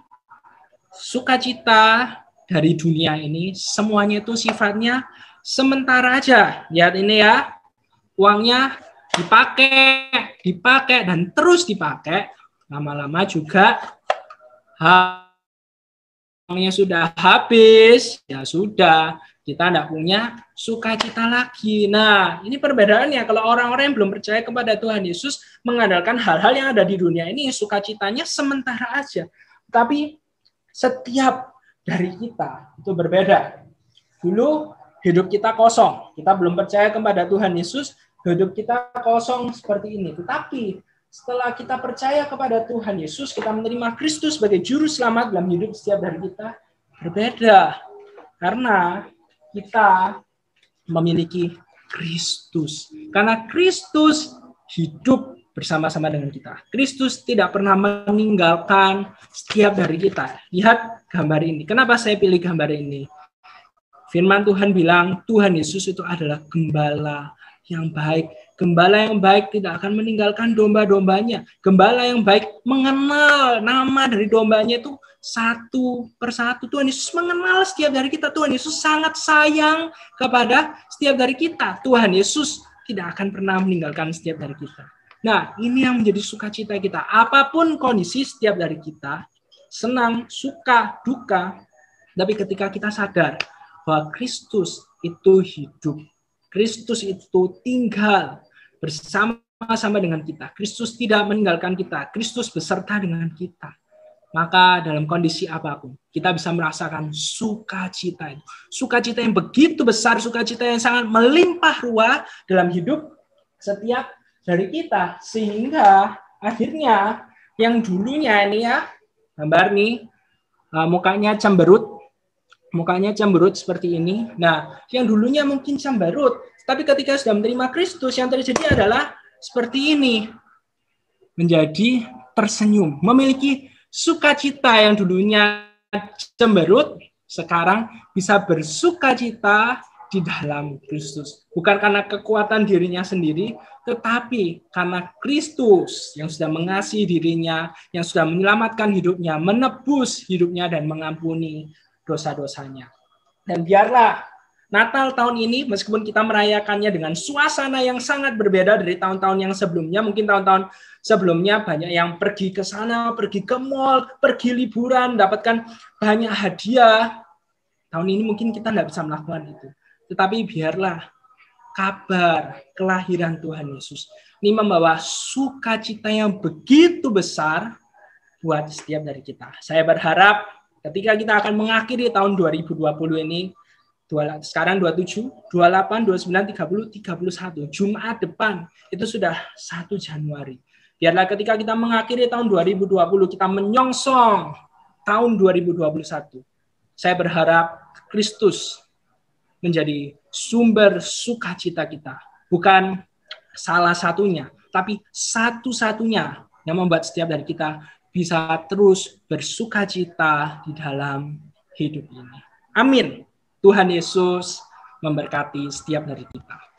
sukacita dari dunia ini semuanya itu sifatnya sementara aja. Lihat ini ya, uangnya dipakai dan terus dipakai, lama-lama juga uangnya sudah habis, ya sudah, kita tidak punya sukacita lagi. Nah, ini perbedaannya. Kalau orang-orang yang belum percaya kepada Tuhan Yesus mengandalkan hal-hal yang ada di dunia ini, sukacitanya sementara aja. Tapi setiap dari kita itu berbeda. Dulu hidup kita kosong, kita belum percaya kepada Tuhan Yesus, hidup kita kosong seperti ini. Tetapi setelah kita percaya kepada Tuhan Yesus, kita menerima Kristus sebagai juru selamat dalam hidup setiap dari kita, berbeda. Karena kita memiliki Kristus. Karena Kristus hidup bersama-sama dengan kita. Kristus tidak pernah meninggalkan setiap dari kita. Lihat gambar ini. Kenapa saya pilih gambar ini? Firman Tuhan bilang, Tuhan Yesus itu adalah gembala yang baik. Gembala yang baik tidak akan meninggalkan domba-dombanya. Gembala yang baik mengenal nama dari dombanya itu satu persatu. Tuhan Yesus mengenal setiap dari kita. Tuhan Yesus sangat sayang kepada setiap dari kita. Tuhan Yesus tidak akan pernah meninggalkan setiap dari kita. Nah, ini yang menjadi sukacita kita. Apapun kondisi setiap dari kita, senang, suka, duka, tapi ketika kita sadar bahwa Kristus itu hidup, Kristus itu tinggal bersama-sama dengan kita. Kristus tidak meninggalkan kita. Kristus beserta dengan kita. Maka dalam kondisi apapun, kita bisa merasakan sukacita itu. Sukacita yang begitu besar, sukacita yang sangat melimpah ruah dalam hidup setiap dari kita. Sehingga akhirnya yang dulunya ini ya, gambar nih, mukanya cemberut seperti ini. Nah, yang dulunya mungkin cemberut, tapi ketika sudah menerima Kristus, yang terjadi adalah seperti ini. Menjadi tersenyum, memiliki sukacita. Yang dulunya cemberut, sekarang bisa bersukacita di dalam Kristus. Bukan karena kekuatan dirinya sendiri, tetapi karena Kristus yang sudah mengasihi dirinya, yang sudah menyelamatkan hidupnya, menebus hidupnya, dan mengampuni dosa-dosanya. Dan biarlah Natal tahun ini, meskipun kita merayakannya dengan suasana yang sangat berbeda dari tahun-tahun yang sebelumnya, mungkin tahun-tahun sebelumnya banyak yang pergi ke sana, pergi ke mall, pergi liburan, mendapatkan banyak hadiah. Tahun ini mungkin kita tidak bisa melakukan itu. Tetapi biarlah kabar kelahiran Tuhan Yesus ini membawa sukacita yang begitu besar buat setiap dari kita. Saya berharap ketika kita akan mengakhiri tahun 2020 ini, sekarang 27, 28, 29, 30, 31. Jumat depan itu sudah 1 Januari. Biarlah ketika kita mengakhiri tahun 2020, kita menyongsong tahun 2021. Saya berharap Kristus menjadi sumber sukacita kita. Bukan salah satunya, tapi satu-satunya yang membuat setiap dari kita bisa terus bersukacita di dalam hidup ini. Amin. Tuhan Yesus memberkati setiap dari kita.